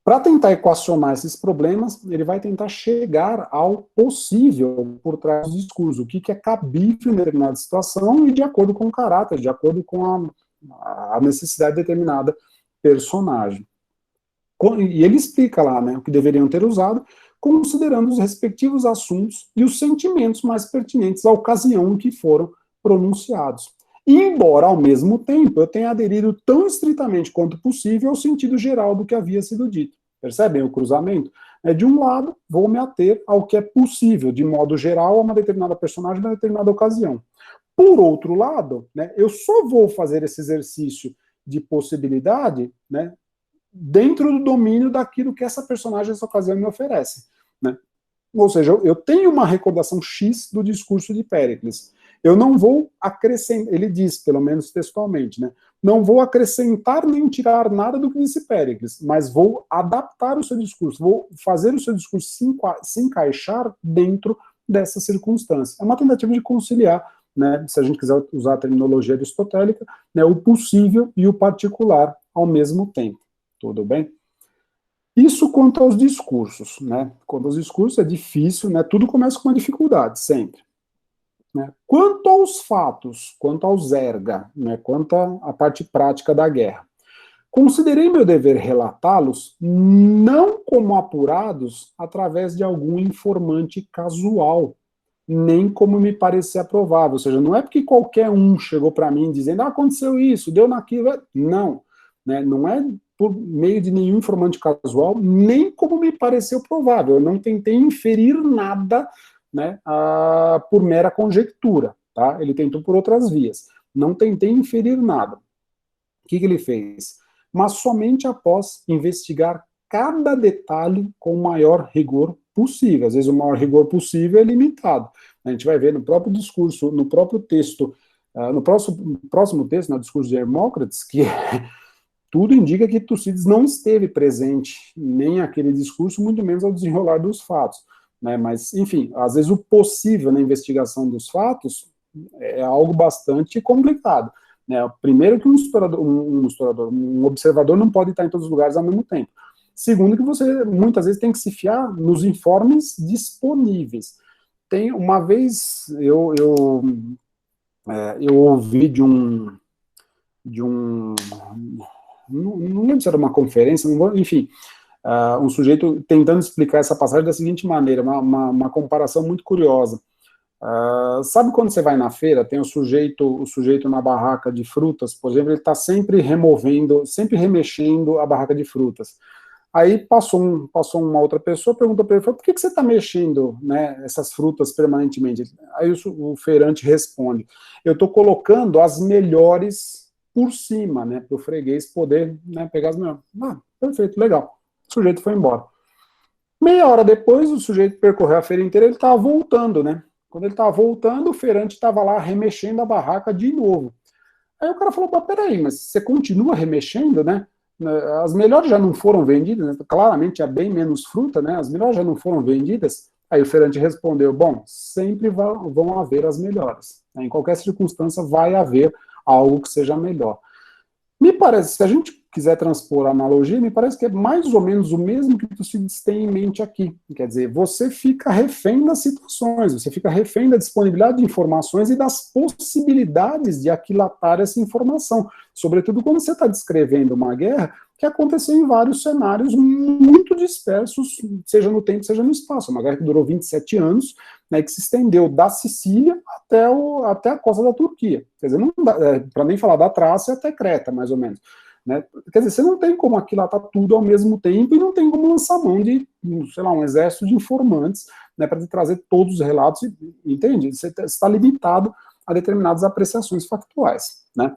para tentar equacionar esses problemas, ele vai tentar chegar ao possível por trás do discurso, o que é cabível em determinada situação e de acordo com o caráter, de acordo com a necessidade de determinada personagem. E ele explica lá, né, o que deveriam ter usado, considerando os respectivos assuntos e os sentimentos mais pertinentes à ocasião em que foram pronunciados. Embora, ao mesmo tempo, eu tenha aderido tão estritamente quanto possível ao sentido geral do que havia sido dito. Percebem o cruzamento? De um lado, vou me ater ao que é possível, de modo geral, a uma determinada personagem, na determinada ocasião. Por outro lado, né, eu só vou fazer esse exercício de possibilidade, né, dentro do domínio daquilo que essa personagem, essa ocasião, me oferece. Né? Ou seja, eu tenho uma recordação X do discurso de Péricles. Eu não vou acrescentar, ele diz, pelo menos textualmente, né, não vou acrescentar nem tirar nada do que disse Péricles, mas vou adaptar o seu discurso, vou fazer o seu discurso se encaixar dentro dessa circunstância. É uma tentativa de conciliar, né, se a gente quiser usar a terminologia aristotélica, né, o possível e o particular ao mesmo tempo. Tudo bem? Isso quanto aos discursos, né? Quanto aos discursos é difícil, né? Tudo começa com uma dificuldade, sempre. Né? Quanto aos fatos, quanto aos erga, né? Quanto à parte prática da guerra, considerei meu dever relatá-los não como apurados através de algum informante casual, nem como me parecia provável. Ou seja, não é porque qualquer um chegou para mim dizendo, aconteceu isso, deu naquilo. Não. né? Não é por meio de nenhum informante casual, nem como me pareceu provável. Eu não tentei inferir nada, né, por mera conjectura, tá? Ele tentou por outras vias. Não tentei inferir nada. O que ele fez? Mas somente após investigar cada detalhe com o maior rigor possível. Às vezes o maior rigor possível é limitado. A gente vai ver no próprio discurso, no próprio texto, no próximo texto, no discurso de Hermócrates, que tudo indica que Tucídides não esteve presente nem aquele discurso, muito menos ao desenrolar dos fatos, né? Mas, enfim, às vezes o possível na investigação dos fatos é algo bastante complicado, né? Primeiro que um observador não pode estar em todos os lugares ao mesmo tempo. Segundo que você, muitas vezes, tem que se fiar nos informes disponíveis. Tem, uma vez, eu ouvi de um não lembro se era uma conferência, enfim, um sujeito tentando explicar essa passagem da seguinte maneira, uma comparação muito curiosa. Sabe quando você vai na feira, tem o sujeito na barraca de frutas, por exemplo, ele está sempre removendo, sempre remexendo a barraca de frutas. Aí passou uma outra pessoa, perguntou para ele, por que você está mexendo, né, essas frutas permanentemente? Aí o feirante responde, eu estou colocando as melhores por cima, né, para o freguês poder, né, pegar as melhores. Perfeito, legal. O sujeito foi embora. Meia hora depois, o sujeito percorreu a feira inteira, ele estava voltando, né? Quando ele estava voltando, o feirante estava lá remexendo a barraca de novo. Aí o cara falou, peraí, mas você continua remexendo, né? As melhores já não foram vendidas, né? Claramente há bem menos fruta, né? As melhores já não foram vendidas. Aí o feirante respondeu, bom, sempre vão haver as melhores. Em qualquer circunstância vai haver algo que seja melhor. Me parece, se a gente quiser transpor a analogia, me parece que é mais ou menos o mesmo que Tucídides tem em mente aqui. Quer dizer, você fica refém das situações, você fica refém da disponibilidade de informações e das possibilidades de aquilatar essa informação. Sobretudo quando você está descrevendo uma guerra que aconteceu em vários cenários muito dispersos, seja no tempo, seja no espaço. Uma guerra que durou 27 anos, né, que se estendeu da Sicília até a costa da Turquia. Quer dizer, para nem falar da Trácia até Creta, mais ou menos. Né? Quer dizer, você não tem como aquilatar tudo ao mesmo tempo e não tem como lançar mão de, sei lá, um exército de informantes, né, para trazer todos os relatos, entende? Você está limitado a determinadas apreciações factuais. Né?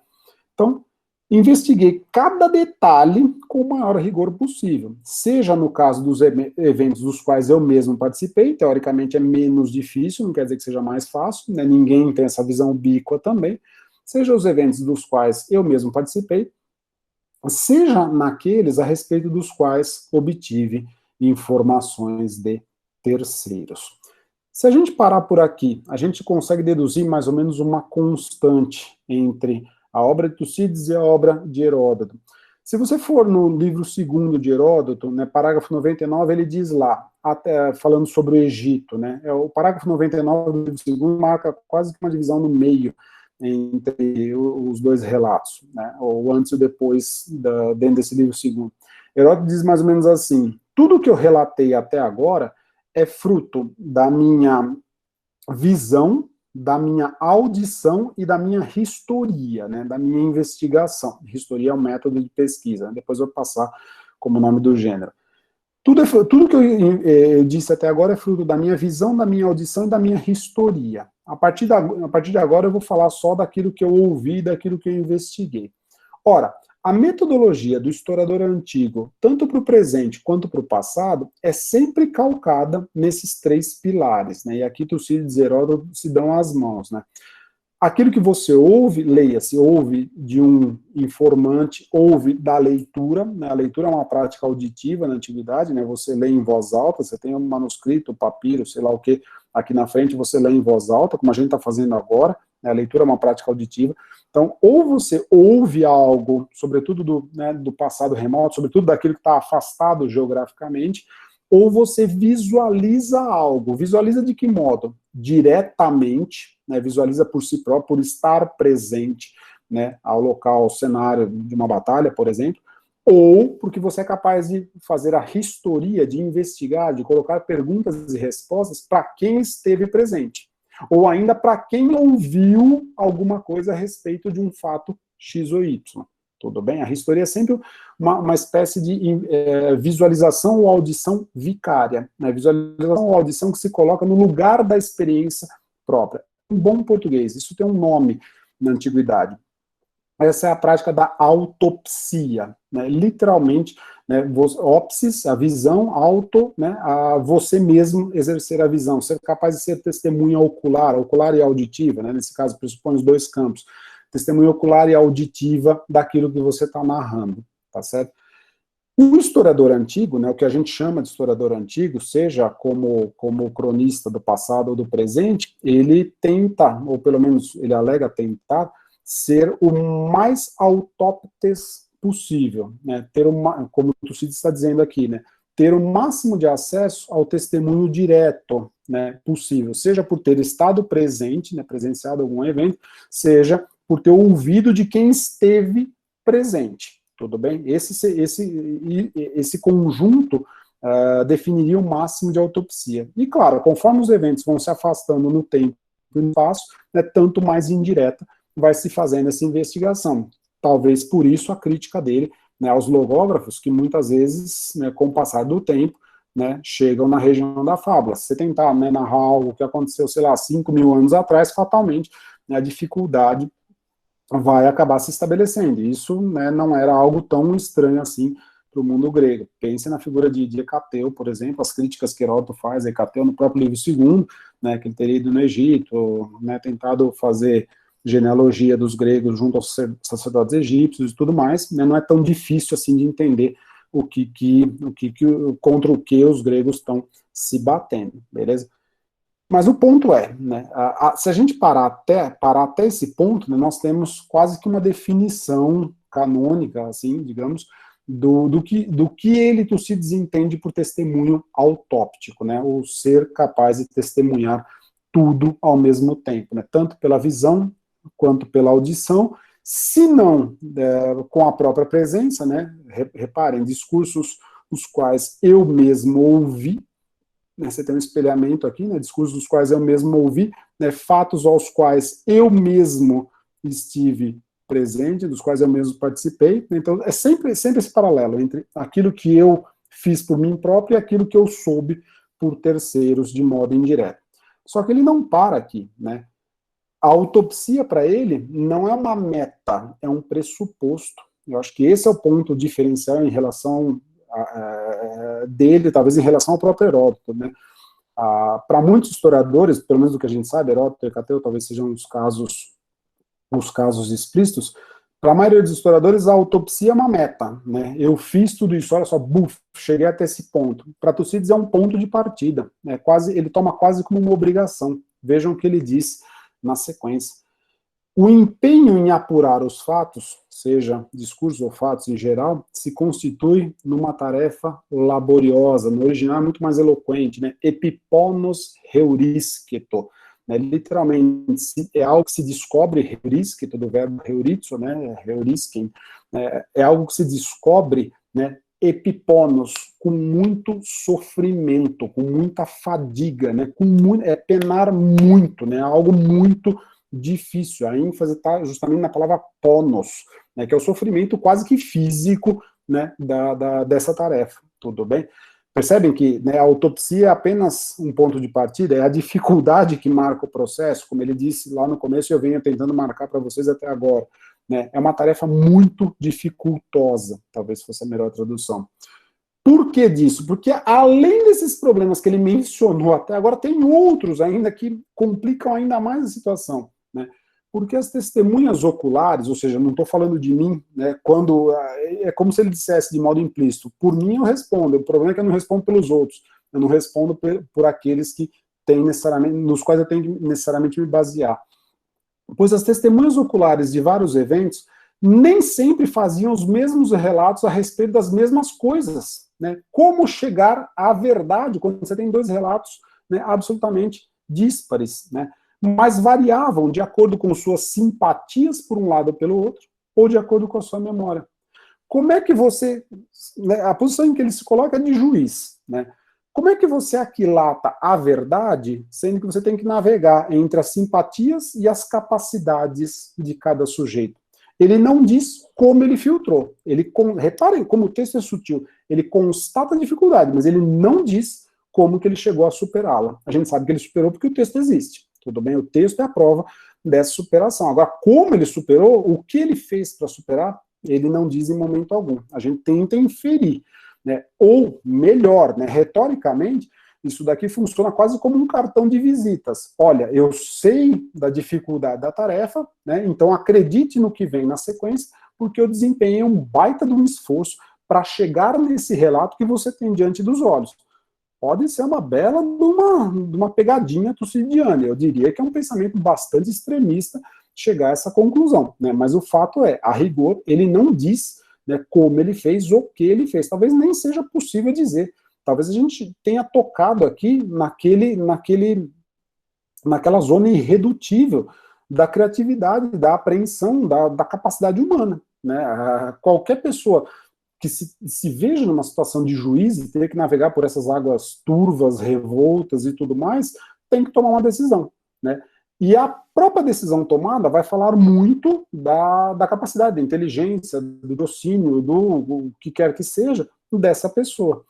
Então, investiguei cada detalhe com o maior rigor possível, seja no caso dos eventos dos quais eu mesmo participei, teoricamente é menos difícil, não quer dizer que seja mais fácil, né? Ninguém tem essa visão ubíqua também, seja os eventos dos quais eu mesmo participei, seja naqueles a respeito dos quais obtive informações de terceiros. Se a gente parar por aqui, a gente consegue deduzir mais ou menos uma constante entre a obra de Tucídides e a obra de Heródoto. Se você for no livro 2º de Heródoto, né, parágrafo 99, ele diz lá, até falando sobre o Egito, né, o parágrafo 99 do livro 2º marca quase que uma divisão no meio entre os dois relatos, né, ou antes e depois dentro desse livro 2º. Heródoto diz mais ou menos assim, tudo que eu relatei até agora é fruto da minha visão, da minha audição e da minha historia, né, da minha investigação. Historia é um método de pesquisa, né, depois eu vou passar como nome do gênero. Tudo que eu disse até agora é fruto da minha visão, da minha audição e da minha historia. A partir de agora eu vou falar só daquilo que eu ouvi, daquilo que eu investiguei. Ora, a metodologia do historiador antigo, tanto para o presente quanto para o passado, é sempre calcada nesses 3 pilares, né? E aqui Tucídides e Heródoto se dão as mãos, né? Aquilo que você ouve, leia-se, ouve de um informante, ouve da leitura, né? A leitura é uma prática auditiva na antiguidade, né? Você lê em voz alta, você tem um manuscrito, papiro, sei lá o que, aqui na frente você lê em voz alta, como a gente está fazendo agora, né? A leitura é uma prática auditiva. Então, ou você ouve algo, sobretudo do passado remoto, sobretudo daquilo que está afastado geograficamente, ou você visualiza algo. Visualiza de que modo? Diretamente, né, visualiza por si próprio, por estar presente, né, ao local, ao cenário de uma batalha, por exemplo, ou porque você é capaz de fazer a historia, de investigar, de colocar perguntas e respostas para quem esteve presente. Ou ainda para quem ouviu alguma coisa a respeito de um fato X ou Y. tudo bem? A ristoria é sempre uma espécie de visualização ou audição vicária, né? Visualização ou audição que se coloca no lugar da experiência própria. Em bom português, isso tem um nome na antiguidade. Essa é a prática da autopsia, né? Literalmente, né, ópsis, a visão, auto, né, a você mesmo exercer a visão, ser capaz de ser testemunha ocular, ocular e auditiva, né, nesse caso pressupõe os dois campos, testemunha ocular e auditiva daquilo que você está narrando, tá certo? O historiador antigo, né, o que a gente chama de historiador antigo, seja como cronista do passado ou do presente, ele tenta, ou pelo menos ele alega tentar, ser o mais autóptes possível, né, ter como o Tucídides está dizendo aqui, né, ter o máximo de acesso ao testemunho direto, né, possível, seja por ter estado presente, né, presenciado algum evento, seja por ter ouvido de quem esteve presente, tudo bem? Esse conjunto definiria o máximo de autopsia. E claro, conforme os eventos vão se afastando no tempo e no espaço, né, tanto mais indireta vai se fazendo essa investigação. Talvez por isso a crítica dele, né, aos logógrafos, que muitas vezes, né, com o passar do tempo, né, chegam na região da fábula. Se você tentar, né, narrar algo que aconteceu, sei lá, 5.000 anos atrás, fatalmente, né, a dificuldade vai acabar se estabelecendo. Isso, né, não era algo tão estranho assim para o mundo grego. Pense na figura de Hecateu, por exemplo, as críticas que Heródoto faz a Hecateu no próprio livro segundo, né, que ele teria ido no Egito, né, tentado fazer genealogia dos gregos junto aos sacerdotes egípcios e tudo mais, né, não é tão difícil assim de entender contra o que os gregos estão se batendo, beleza? Mas o ponto é, né, se a gente parar até esse ponto, né, nós temos quase que uma definição canônica, assim, digamos, do que ele, Tucídides, entende por testemunho autóptico, né, o ser capaz de testemunhar tudo ao mesmo tempo, né, tanto pela visão quanto pela audição, se não com a própria presença, né, reparem, discursos os quais eu mesmo ouvi, né, você tem um espelhamento aqui, né, discursos dos quais eu mesmo ouvi, né, fatos aos quais eu mesmo estive presente, dos quais eu mesmo participei, então é sempre esse paralelo entre aquilo que eu fiz por mim próprio e aquilo que eu soube por terceiros de modo indireto. Só que ele não para aqui, né? A autopsia para ele não é uma meta, é um pressuposto. Eu acho que esse é o ponto diferencial em relação dele, talvez em relação ao próprio Heródoto, né? Para muitos historiadores, pelo menos do que a gente sabe, Heródoto e Hecateu talvez sejam os casos explícitos, para a maioria dos historiadores a autopsia é uma meta, né? Eu fiz tudo isso, olha só, buf, cheguei até esse ponto. Para Tucídides é um ponto de partida, né? Ele toma quase como uma obrigação. Vejam o que ele diz na sequência. O empenho em apurar os fatos, seja discursos ou fatos em geral, se constitui numa tarefa laboriosa, no original é muito mais eloquente, né? Epiponos heurisketo, né? Literalmente, é algo que se descobre, heurisketo, do verbo heurizo, né? Heurisken, é algo que se descobre, né? Epiponos, com muito sofrimento, com muita fadiga, né? Penar muito, né? Algo muito difícil. A ênfase está justamente na palavra ponos, né, que é o sofrimento quase que físico, né, dessa tarefa, tudo bem? Percebem que, né, a autopsia é apenas um ponto de partida, é a dificuldade que marca o processo, como ele disse lá no começo e eu venho tentando marcar para vocês até agora, né, é uma tarefa muito dificultosa, talvez fosse a melhor tradução. Por que disso? Porque além desses problemas que ele mencionou até agora, tem outros ainda que complicam ainda mais a situação, né? Porque as testemunhas oculares, ou seja, não estou falando de mim, né, quando é como se ele dissesse de modo implícito, por mim eu respondo, o problema é que eu não respondo pelos outros, eu não respondo por aqueles que têm necessariamente, nos quais eu tenho que necessariamente me basear. Pois as testemunhas oculares de vários eventos nem sempre faziam os mesmos relatos a respeito das mesmas coisas, né? Como chegar à verdade quando você tem dois relatos, né, absolutamente díspares, né? Mas variavam de acordo com suas simpatias por um lado ou pelo outro, ou de acordo com a sua memória. Como é que você, né, a posição em que ele se coloca é de juiz, né? Como é que você aquilata a verdade, sendo que você tem que navegar entre as simpatias e as capacidades de cada sujeito? ele não diz como ele filtrou. Reparem como o texto é sutil. Ele constata a dificuldade, mas ele não diz como que ele chegou a superá-la. A gente sabe que ele superou porque o texto existe. Tudo bem? O texto é a prova dessa superação. Agora, como ele superou, o que ele fez para superar, ele não diz em momento algum. A gente tenta inferir, né? Ou, melhor, né, retoricamente, isso daqui funciona quase como um cartão de visitas. Olha, eu sei da dificuldade da tarefa, né, então acredite no que vem na sequência, porque eu desempenhei um baita de um esforço para chegar nesse relato que você tem diante dos olhos. Pode ser uma bela de uma pegadinha tucidiana. Eu diria que é um pensamento bastante extremista chegar a essa conclusão, né? Mas o fato é, a rigor, ele não diz, né, como ele fez ou o que ele fez. Talvez nem seja possível dizer. Talvez a gente tenha tocado aqui naquela zona irredutível da criatividade, da apreensão, da capacidade humana, né? Qualquer pessoa que se veja numa situação de juízo e ter que navegar por essas águas turvas, revoltas e tudo mais, tem que tomar uma decisão, né? E a própria decisão tomada vai falar muito da capacidade, da inteligência, do docínio, do que quer que seja, dessa pessoa.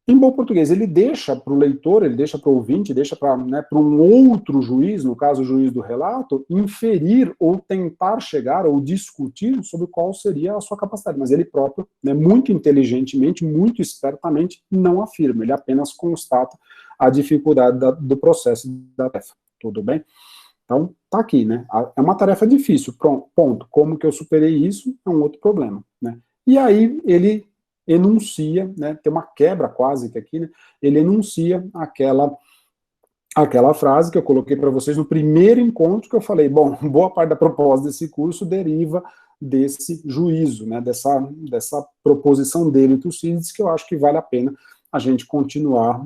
Em bom português, ele deixa para o leitor, ele deixa para o ouvinte, deixa para, né, um outro juiz, no caso o juiz do relato, inferir ou tentar chegar ou discutir sobre qual seria a sua capacidade. Mas ele próprio, né, muito inteligentemente, muito espertamente, não afirma, ele apenas constata a dificuldade do processo da tarefa. Tudo bem? Então, tá aqui, né? É uma tarefa difícil, ponto. Como que eu superei isso é um outro problema, né? E aí ele enuncia, né, tem uma quebra quase que aqui, né, ele enuncia aquela frase que eu coloquei para vocês no primeiro encontro, que eu falei, bom, boa parte da proposta desse curso deriva desse juízo, né, dessa proposição dele, Tucídides, que eu acho que vale a pena a gente continuar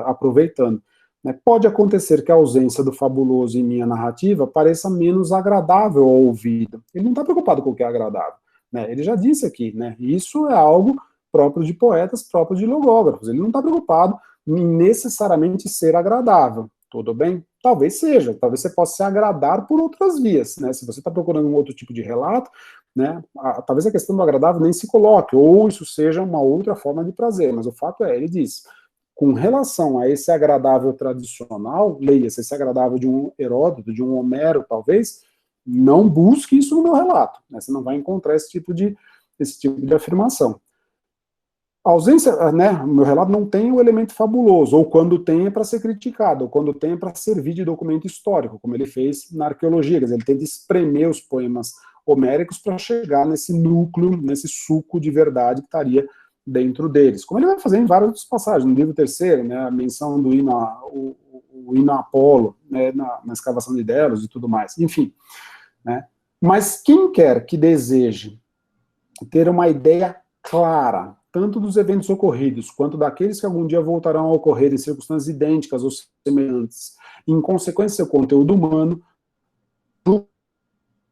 aproveitando. Né. Pode acontecer que a ausência do fabuloso em minha narrativa pareça menos agradável ao ouvido. Ele não está preocupado com o que é agradável. Né, ele já disse aqui, né, isso é algo próprio de poetas, próprio de logógrafos. Ele não está preocupado em necessariamente ser agradável. Tudo bem? Talvez seja, talvez você possa se agradar por outras vias. Né, se você está procurando um outro tipo de relato, né, talvez a questão do agradável nem se coloque, ou isso seja uma outra forma de prazer, mas o fato é, ele diz, com relação a esse agradável tradicional, leia-se, esse agradável de um Heródoto, de um Homero, talvez, não busque isso no meu relato, né? Você não vai encontrar esse tipo de afirmação. A ausência, né, o meu relato não tem o elemento fabuloso, ou quando tem é para ser criticado, ou quando tem é para servir de documento histórico, como ele fez na arqueologia, quer dizer, ele tenta espremer os poemas homéricos para chegar nesse núcleo, nesse suco de verdade que estaria dentro deles, como ele vai fazer em várias outras passagens, no livro terceiro, né, a menção do hino a Apolo, né, na escavação de Delos e tudo mais, enfim. Né? Mas quem quer que deseje ter uma ideia clara, tanto dos eventos ocorridos, quanto daqueles que algum dia voltarão a ocorrer em circunstâncias idênticas ou semelhantes, em consequência do conteúdo humano,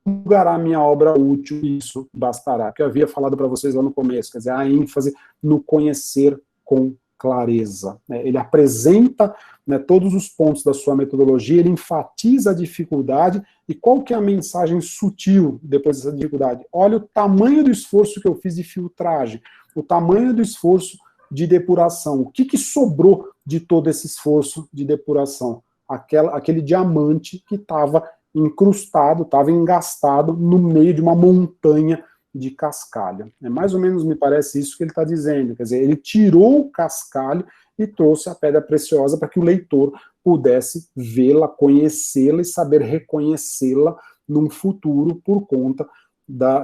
julgará minha obra útil, isso bastará. Que eu havia falado para vocês lá no começo, quer dizer, a ênfase no conhecer com clareza. Né? Ele apresenta, né, todos os pontos da sua metodologia, ele enfatiza a dificuldade, e qual que é a mensagem sutil depois dessa dificuldade? Olha o tamanho do esforço que eu fiz de filtragem, o tamanho do esforço de depuração, o que sobrou de todo esse esforço de depuração? Aquele diamante que estava incrustado, estava engastado no meio de uma montanha de cascalho. É mais ou menos, me parece, isso que ele está dizendo. Quer dizer, ele tirou o cascalho e trouxe a pedra preciosa para que o leitor pudesse vê-la, conhecê-la e saber reconhecê-la num futuro por conta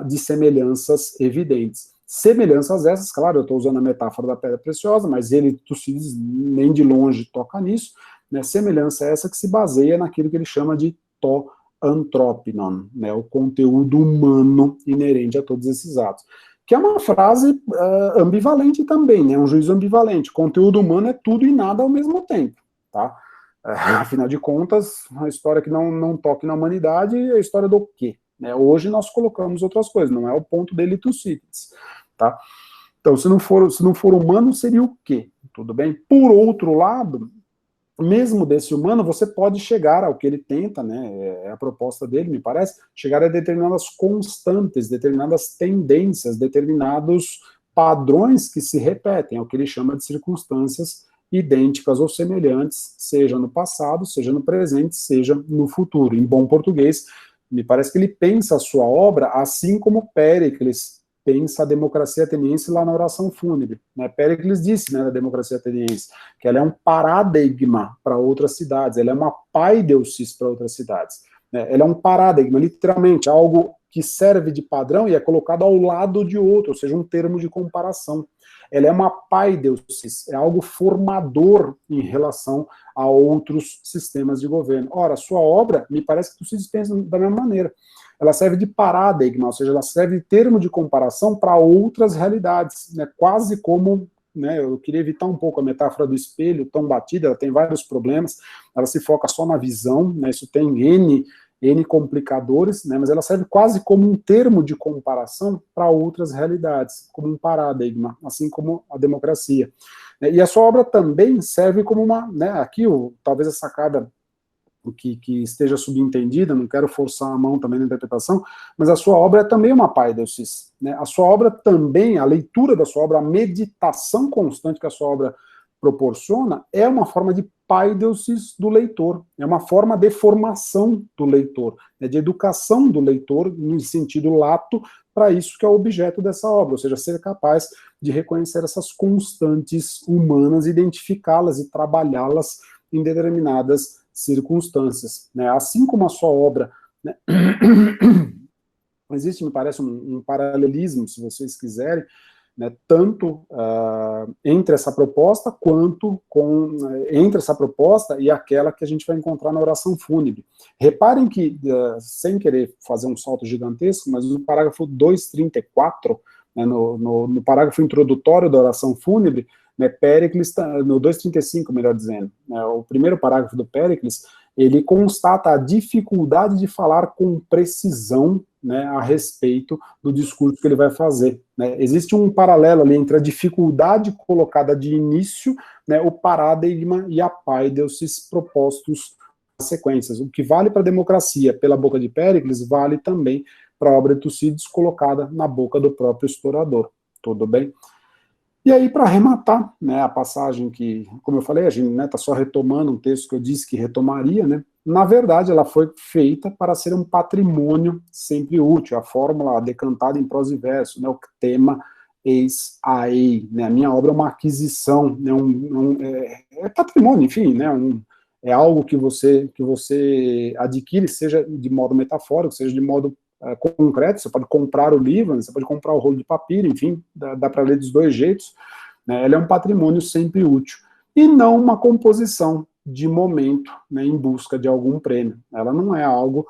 de semelhanças evidentes. Semelhanças essas, claro, eu estou usando a metáfora da pedra preciosa, mas ele, Tucídides, nem de longe toca nisso, né? Semelhança essa que se baseia naquilo que ele chama de anthropinon, né, o conteúdo humano inerente a todos esses atos. Que é uma frase ambivalente também, né, um juízo ambivalente. Conteúdo humano é tudo e nada ao mesmo tempo. Tá? Afinal de contas, a história que não toque na humanidade é a história do quê? Né, hoje nós colocamos outras coisas, não é o ponto dele, Tucídides. Tá? Então, se não for humano, seria o quê? Tudo bem? Por outro lado, mesmo desse humano, você pode chegar ao que ele tenta, né, é a proposta dele, me parece, chegar a determinadas constantes, determinadas tendências, determinados padrões que se repetem, é o que ele chama de circunstâncias idênticas ou semelhantes, seja no passado, seja no presente, seja no futuro. Em bom português, me parece que ele pensa a sua obra assim como Péricles pensa a democracia ateniense lá na oração fúnebre. Né? Péricles disse, né, da democracia ateniense, que ela é um paradigma para outras cidades, ela é uma paideusis para outras cidades. Né? Ela é um paradigma, literalmente, algo que serve de padrão e é colocado ao lado de outro, ou seja, um termo de comparação. Ela é uma paideusis, é algo formador em relação a outros sistemas de governo. Ora, sua obra, me parece que Tucídides pensa da mesma maneira. Ela serve de paradigma, ou seja, ela serve de termo de comparação para outras realidades, né? Quase como, né, eu queria evitar um pouco a metáfora do espelho tão batida, ela tem vários problemas, ela se foca só na visão, né, isso tem N complicadores, né, mas ela serve quase como um termo de comparação para outras realidades, como um paradigma, assim como a democracia. E a sua obra também serve como uma, né, aqui talvez a sacada que esteja subentendida, não quero forçar a mão também na interpretação, mas a sua obra é também uma paideusis, né? A sua obra também, a leitura da sua obra, a meditação constante que a sua obra proporciona, é uma forma de paideusis do leitor, é uma forma de formação do leitor, né, de educação do leitor, no sentido lato, para isso que é o objeto dessa obra, ou seja, ser capaz de reconhecer essas constantes humanas, identificá-las e trabalhá-las em determinadas circunstâncias. Né? Assim como a sua obra, né? Existe, me parece, um paralelismo, se vocês quiserem, né, tanto entre essa proposta quanto entre essa proposta e aquela que a gente vai encontrar na oração fúnebre. Reparem que, sem querer fazer um salto gigantesco, mas no parágrafo 234, né, no parágrafo introdutório da oração fúnebre, né, Péricles, no 235, melhor dizendo, né, o primeiro parágrafo do Péricles, ele constata a dificuldade de falar com precisão, né, a respeito do discurso que ele vai fazer. Né. Existe um paralelo ali entre a dificuldade colocada de início, né, o paradigma e a paideusis propostos nas sequências. O que vale para a democracia pela boca de Péricles, vale também para a obra de Tucídides colocada na boca do próprio historiador. Tudo bem? E aí, para arrematar, né, a passagem que, como eu falei, a gente está, né, só retomando um texto que eu disse que retomaria, né, na verdade, ela foi feita para ser um patrimônio sempre útil, a fórmula decantada em prosa e verso, né, o tema eis aí, né, a minha obra é uma aquisição, né, é patrimônio, enfim, né, é algo que você adquire, seja de modo metafórico, seja de modo concreto, você pode comprar o livro, né, você pode comprar o rolo de papiro, enfim, dá para ler dos dois jeitos, né, ela é um patrimônio sempre útil, e não uma composição de momento, né, em busca de algum prêmio. Ela não é algo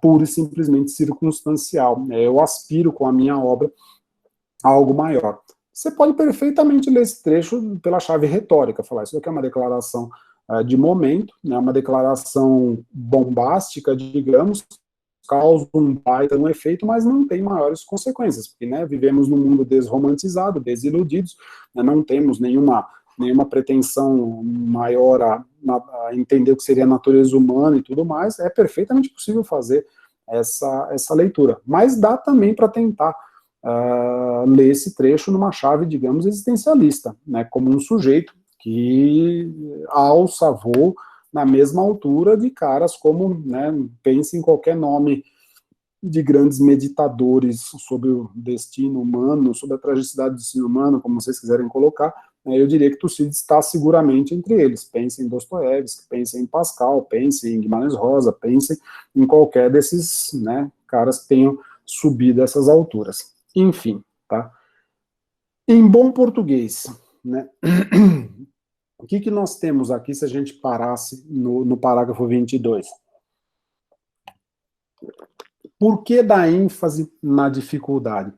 pura e simplesmente circunstancial, né, eu aspiro com a minha obra a algo maior. Você pode perfeitamente ler esse trecho pela chave retórica, falar, isso aqui é uma declaração de momento, né, uma declaração bombástica, digamos, causa um baita um efeito, mas não tem maiores consequências, porque, né, vivemos num mundo desromantizado, desiludidos, né, não temos nenhuma pretensão maior a entender o que seria a natureza humana e tudo mais, é perfeitamente possível fazer essa leitura, mas dá também para tentar ler esse trecho numa chave, digamos, existencialista, né, como um sujeito que alça voo na mesma altura de caras como, né, pense em qualquer nome de grandes meditadores sobre o destino humano, sobre a tragicidade do destino humano, como vocês quiserem colocar, né, eu diria que Tucídides está seguramente entre eles. Pensem em Dostoiévski, pensem em Pascal, pensem em Guimarães Rosa, pensem em qualquer desses, né, caras que tenham subido essas alturas. Enfim, tá? Em bom português, né, o que nós temos aqui se a gente parasse no parágrafo 22? Por que dar ênfase na dificuldade?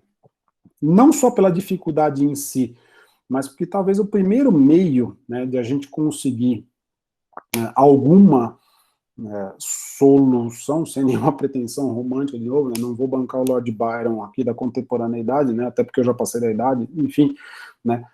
Não só pela dificuldade em si, mas porque talvez o primeiro meio, né, de a gente conseguir alguma solução, sem nenhuma pretensão romântica, de novo, né, não vou bancar o Lord Byron aqui da contemporaneidade, né, até porque eu já passei da idade, enfim, né,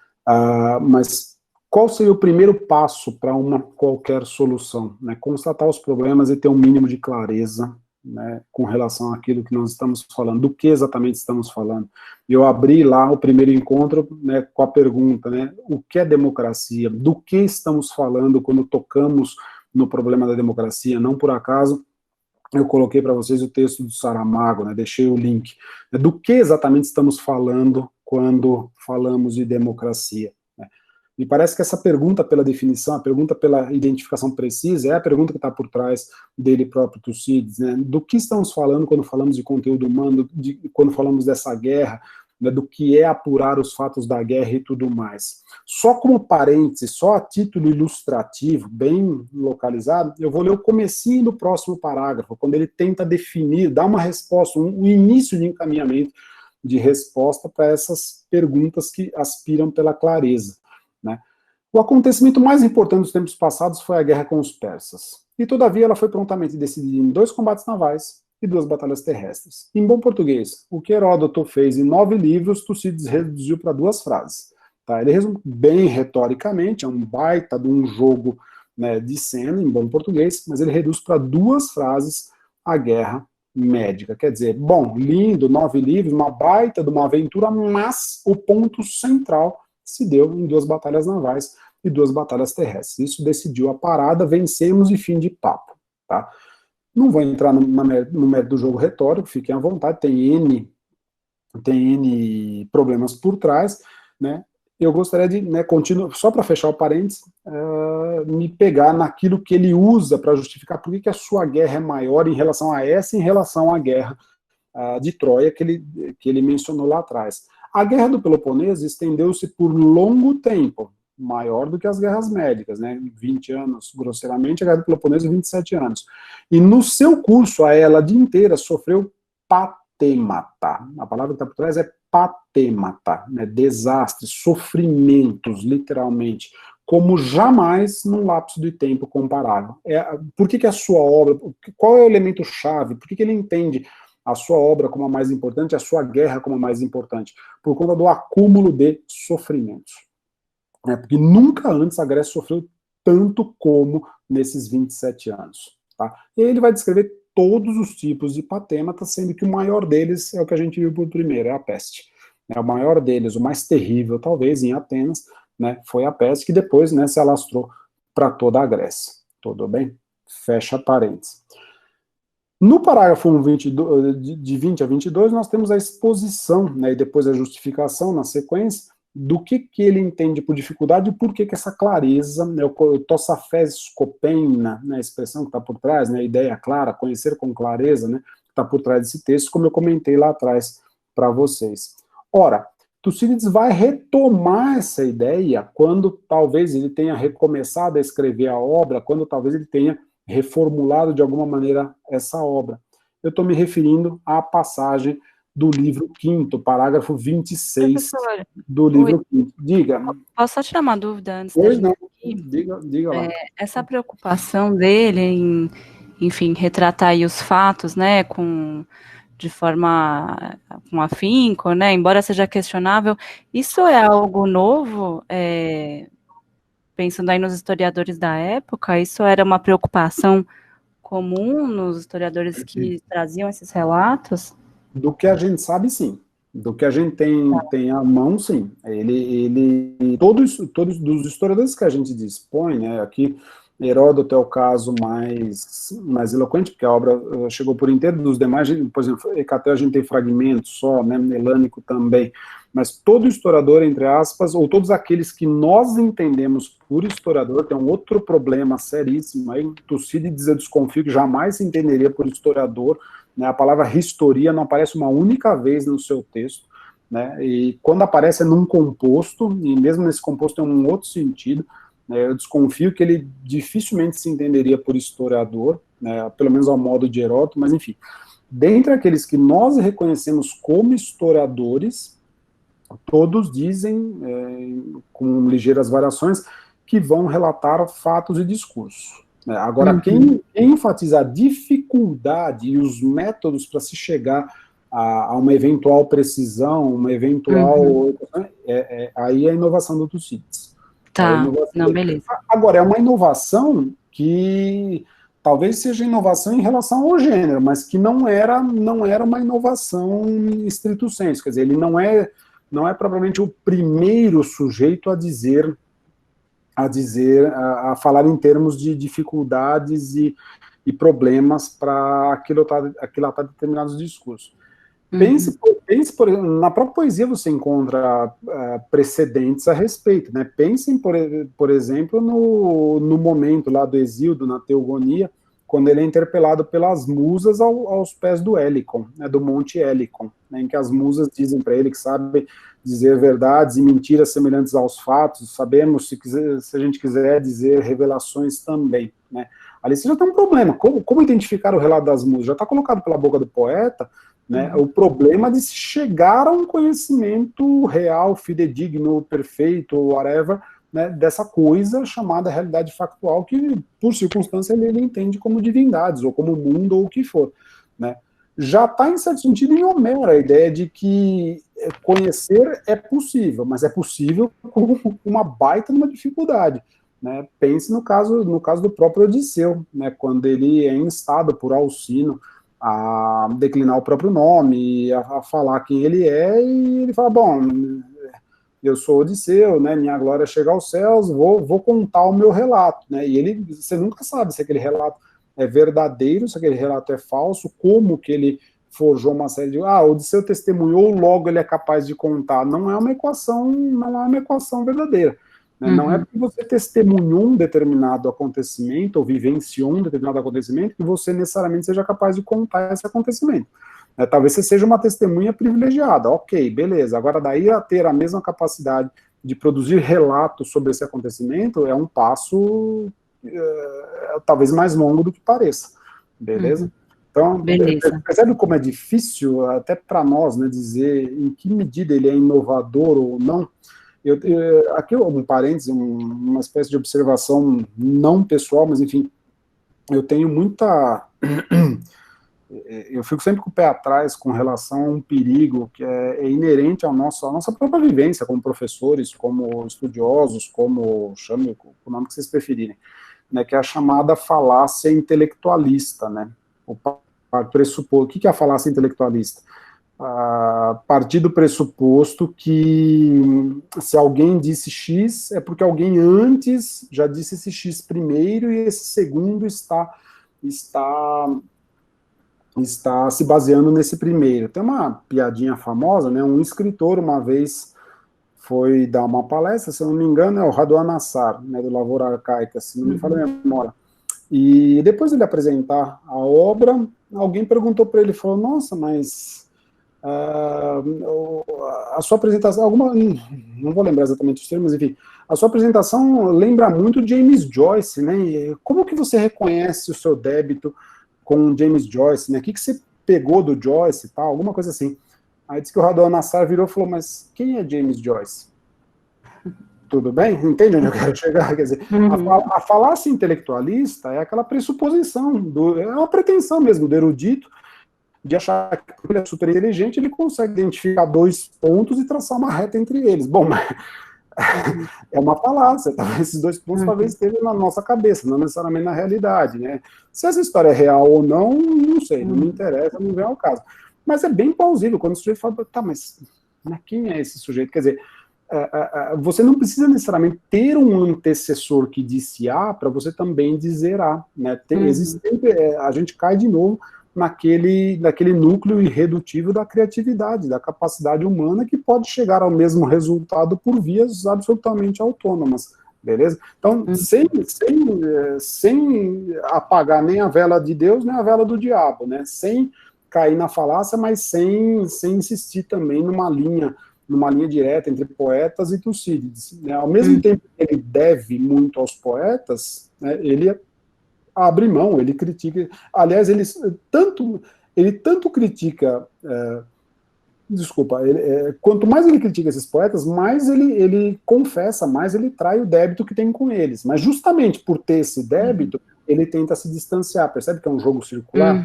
mas qual seria o primeiro passo para uma qualquer solução? Né? Constatar os problemas e ter um mínimo de clareza, né, com relação àquilo que nós estamos falando, do que exatamente estamos falando. Eu abri lá o primeiro encontro, né, com a pergunta, né, o que é democracia? Do que estamos falando quando tocamos no problema da democracia? Não por acaso, eu coloquei para vocês o texto do Saramago, né, deixei o link. Do que exatamente estamos falando quando falamos de democracia? Me parece que essa pergunta pela definição, a pergunta pela identificação precisa, é a pergunta que está por trás dele próprio, Tucídides, né? Do que estamos falando quando falamos de conteúdo humano, quando falamos dessa guerra, né, do que é apurar os fatos da guerra e tudo mais. Só como parêntese, só a título ilustrativo, bem localizado, eu vou ler o comecinho do próximo parágrafo, quando ele tenta definir, dar uma resposta, um início de encaminhamento de resposta para essas perguntas que aspiram pela clareza. Né? O acontecimento mais importante dos tempos passados foi a guerra com os persas, e todavia ela foi prontamente decidida em 2 combates navais e 2 batalhas terrestres. Em bom português, o que Heródoto fez em 9 livros, Tucídides reduziu para 2 frases. Tá? Ele resume bem retoricamente, é um baita de um jogo, né, de cena, em bom português, mas ele reduz para 2 frases a guerra médica. Quer dizer, bom, lindo, 9 livros, uma baita de uma aventura, mas o ponto central se deu em 2 batalhas navais e 2 batalhas terrestres. Isso decidiu a parada, vencemos e fim de papo. Tá? Não vou entrar no mérito do jogo retórico, fiquem à vontade, tem N problemas por trás, né? Eu gostaria de, né, só para fechar o parênteses, me pegar naquilo que ele usa para justificar por que a sua guerra é maior em relação a essa, em relação à guerra de Troia que ele mencionou lá atrás. A Guerra do Peloponeso estendeu-se por longo tempo, maior do que as guerras médicas, né? 20 anos, grosseiramente, a Guerra do Peloponeso, 27 anos. E no seu curso, a Hélade inteira sofreu patemata. A palavra que está por trás é patemata, né? Desastres, sofrimentos, literalmente, como jamais num lapso de tempo comparável. Por que a sua obra, qual é o elemento chave, por que ele entende a sua obra como a mais importante, a sua guerra como a mais importante? Por conta do acúmulo de sofrimentos. Porque nunca antes a Grécia sofreu tanto como nesses 27 anos. Tá? E aí ele vai descrever todos os tipos de patemata, sendo que o maior deles é o que a gente viu por primeiro, é a peste. O maior deles, o mais terrível, talvez, em Atenas, né, foi a peste, que depois, né, se alastrou para toda a Grécia. Tudo bem? Fecha parênteses. No parágrafo 1, de 20 a 22, nós temos a exposição, né, e depois a justificação na sequência, do que ele entende por dificuldade e por que essa clareza, né, o tossafés scopeina, né, a expressão que está por trás, né, a ideia clara, conhecer com clareza, né, que está por trás desse texto, como eu comentei lá atrás para vocês. Ora, Tucídides vai retomar essa ideia quando talvez ele tenha recomeçado a escrever a obra, quando talvez ele tenha reformulado de alguma maneira essa obra. Eu estou me referindo à passagem do livro 5º, parágrafo 26 Professor, do livro 5º. Diga. Posso só tirar uma dúvida antes? Pois não, diga lá. Essa preocupação dele em, enfim, retratar aí os fatos, né, de forma com afinco, né, embora seja questionável, isso é algo novo, pensando aí nos historiadores da época, isso era uma preocupação comum nos historiadores que traziam esses relatos? Do que a gente sabe, sim. Do que a gente tem à mão, sim. Todos dos historiadores que a gente dispõe, né, aqui, Heródoto é o caso mais eloquente, porque a obra chegou por inteiro, dos demais, por exemplo, Hecatel a gente tem fragmentos só, né, Melânico também, mas todo historiador, entre aspas, ou todos aqueles que nós entendemos por historiador, tem um outro problema seríssimo, aí Tucídides eu desconfio que jamais se entenderia por historiador, né, a palavra historia não aparece uma única vez no seu texto, né, e quando aparece é num composto, e mesmo nesse composto tem um outro sentido, né, eu desconfio que ele dificilmente se entenderia por historiador, né, pelo menos ao modo de Heródoto, mas enfim, dentre aqueles que nós reconhecemos como historiadores, todos dizem, com ligeiras variações, que vão relatar fatos e discursos. Agora, quem enfatiza a dificuldade e os métodos para se chegar a uma eventual precisão, uma eventual... aí é a inovação do Tucídides. Tá, não, beleza. Agora, é uma inovação que talvez seja inovação em relação ao gênero, mas que não era uma inovação em estrito senso, quer dizer, ele não é propriamente o primeiro sujeito a falar em termos de dificuldades e problemas para aquilatar determinados discursos. Pense, por exemplo, na própria poesia você encontra precedentes a respeito, né? Pensem, por exemplo, no momento lá do Hesíodo, na Teogonia, quando ele é interpelado pelas musas aos pés do Helicon, né, do Monte Helicon, né, em que as musas dizem para ele que sabe dizer verdades e mentiras semelhantes aos fatos, sabemos, se a gente quiser dizer, revelações também, né? Ali você já tem um problema, como identificar o relato das musas? Já está colocado pela boca do poeta, né, o problema de se chegar a um conhecimento real, fidedigno, perfeito, whatever, né, dessa coisa chamada realidade factual, que, por circunstância, ele entende como divindades, ou como mundo, ou o que for, né. Já está, em certo sentido, em Homero a ideia de que conhecer é possível, mas é possível com uma baita numa dificuldade, né. Pense no caso do próprio Odisseu, né, quando ele é instado por Alcino a declinar o próprio nome, a falar quem ele é, e ele fala, bom, eu sou Odisseu, né, minha glória chega aos céus, vou contar o meu relato, né, e você nunca sabe se aquele relato é verdadeiro, se aquele relato é falso, como que ele forjou uma série de, Odisseu testemunhou, logo ele é capaz de contar, não é uma equação verdadeira, né, não é porque você testemunhou um determinado acontecimento, ou vivenciou um determinado acontecimento, que você necessariamente seja capaz de contar esse acontecimento. Talvez você seja uma testemunha privilegiada, ok, beleza, agora daí a ter a mesma capacidade de produzir relatos sobre esse acontecimento é um passo talvez mais longo do que pareça, beleza? Então, percebe como é difícil, até para nós, né, dizer em que medida ele é inovador ou não. Aqui um parênteses, uma espécie de observação não pessoal, mas enfim, eu tenho muita... Eu fico sempre com o pé atrás com relação a um perigo que é inerente à nossa própria vivência como professores, como estudiosos, como chame o nome que vocês preferirem, né, que é a chamada falácia intelectualista, né? O que é a falácia intelectualista? Partir do pressuposto que se alguém disse X é porque alguém antes já disse esse X primeiro e esse segundo está se baseando nesse primeiro. Tem uma piadinha famosa, né? Um escritor uma vez foi dar uma palestra, se eu não me engano, é o Raduan Nassar, né, do Lavoura Arcaica, se não me falha a memória. E depois de ele apresentar a obra, alguém perguntou para ele, falou, nossa, mas a sua apresentação, não vou lembrar exatamente os termos, enfim, a sua apresentação lembra muito James Joyce, né? E como que você reconhece o seu débito com James Joyce, né? O que você pegou do Joyce e tal, alguma coisa assim. Aí disse que o Raduan Nassar virou e falou, mas quem é James Joyce? Tudo bem? Entende onde eu quero chegar? Quer dizer, a falácia intelectualista é aquela pressuposição, é uma pretensão mesmo do erudito, de achar que ele é super inteligente, ele consegue identificar dois pontos e traçar uma reta entre eles. Bom, mas é uma falácia, esses dois pontos talvez estejam na nossa cabeça, não necessariamente na realidade, né? Se essa história é real ou não, não sei, não me interessa, não vem ao caso. Mas é bem plausível, quando o sujeito fala, tá, mas quem é esse sujeito? Quer dizer, você não precisa necessariamente ter um antecessor que disse A para você também dizer A, né? A gente cai de novo naquele núcleo irredutível da criatividade, da capacidade humana que pode chegar ao mesmo resultado por vias absolutamente autônomas, beleza? Então, sem apagar nem a vela de Deus, nem a vela do diabo, né? Sem cair na falácia, mas sem insistir também numa linha direta entre poetas e Tucídides, né? Ao mesmo tempo que ele deve muito aos poetas, né, ele abre mão, ele critica, aliás, ele tanto critica, quanto mais ele critica esses poetas, mais ele confessa, mais ele trai o débito que tem com eles, mas justamente por ter esse débito, ele tenta se distanciar, percebe que é um jogo circular?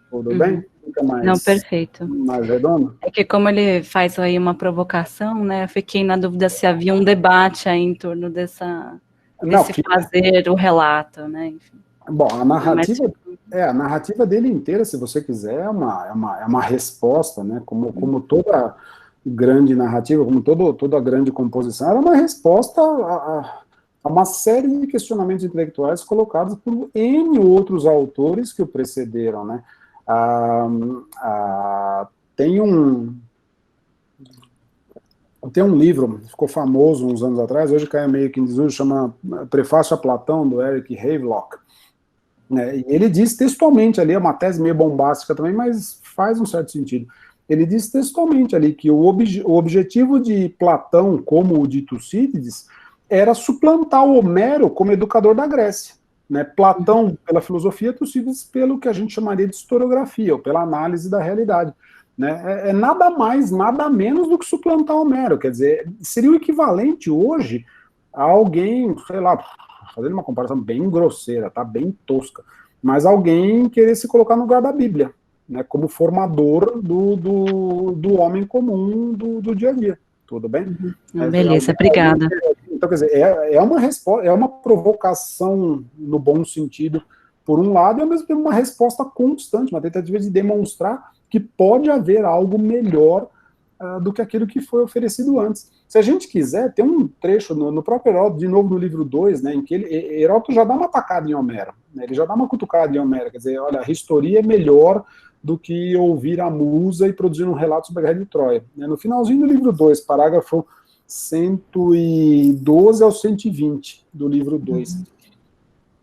Tudo bem? fica mais, não, perfeito. mais redondo. É que como ele faz aí uma provocação, né, eu fiquei na dúvida se havia um debate aí em torno desse fazer o relato, né, enfim. Bom, a narrativa dele inteira, se você quiser, é uma resposta, né, como toda grande narrativa, como toda grande composição, era uma resposta a uma série de questionamentos intelectuais colocados por N outros autores que o precederam, né. Tem um livro, ficou famoso uns anos atrás, hoje caiu meio que em desuso, chama Prefácio a Platão, do Eric Havelock, né, e ele diz textualmente ali, é uma tese meio bombástica também, mas faz um certo sentido. Ele diz textualmente ali que o objetivo de Platão, como o de Tucídides, era suplantar o Homero como educador da Grécia, né? Platão pela filosofia, Tucídides pelo que a gente chamaria de historiografia, ou pela análise da realidade, né? É nada mais, nada menos do que suplantar Homero, quer dizer, seria o equivalente hoje a alguém, sei lá, fazendo uma comparação bem grosseira, tá, bem tosca, mas alguém querer se colocar no lugar da Bíblia, né, como formador do homem comum do dia a dia, tudo bem? Beleza, obrigada. Então, quer dizer, é uma resposta, é uma provocação no bom sentido, por um lado, e ao mesmo tempo uma resposta constante, uma tentativa de demonstrar que pode haver algo melhor do que aquilo que foi oferecido antes. Se a gente quiser, tem um trecho no próprio Heródoto, de novo no livro 2, né, em que Heródoto já dá uma tacada em Homero, né, ele já dá uma cutucada em Homero, quer dizer, olha, a historia é melhor do que ouvir a musa e produzir um relato sobre a Guerra de Troia. No finalzinho do livro 2, parágrafo 112 ao 120 do livro 2.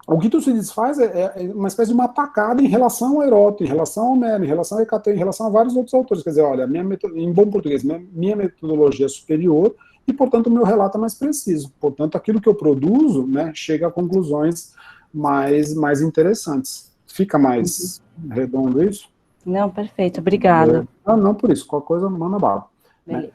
O que Tucídides faz é uma espécie de uma atacada em relação a Heródoto, em relação a Homero, em relação a Hecateu, em relação a vários outros autores. Quer dizer, olha, em bom português, minha metodologia é superior e, portanto, o meu relato é mais preciso. Portanto, aquilo que eu produzo, né, chega a conclusões mais interessantes. Fica mais redondo isso? Não, perfeito, obrigada. Não, por isso, qualquer coisa, manda bala. Beleza. Né?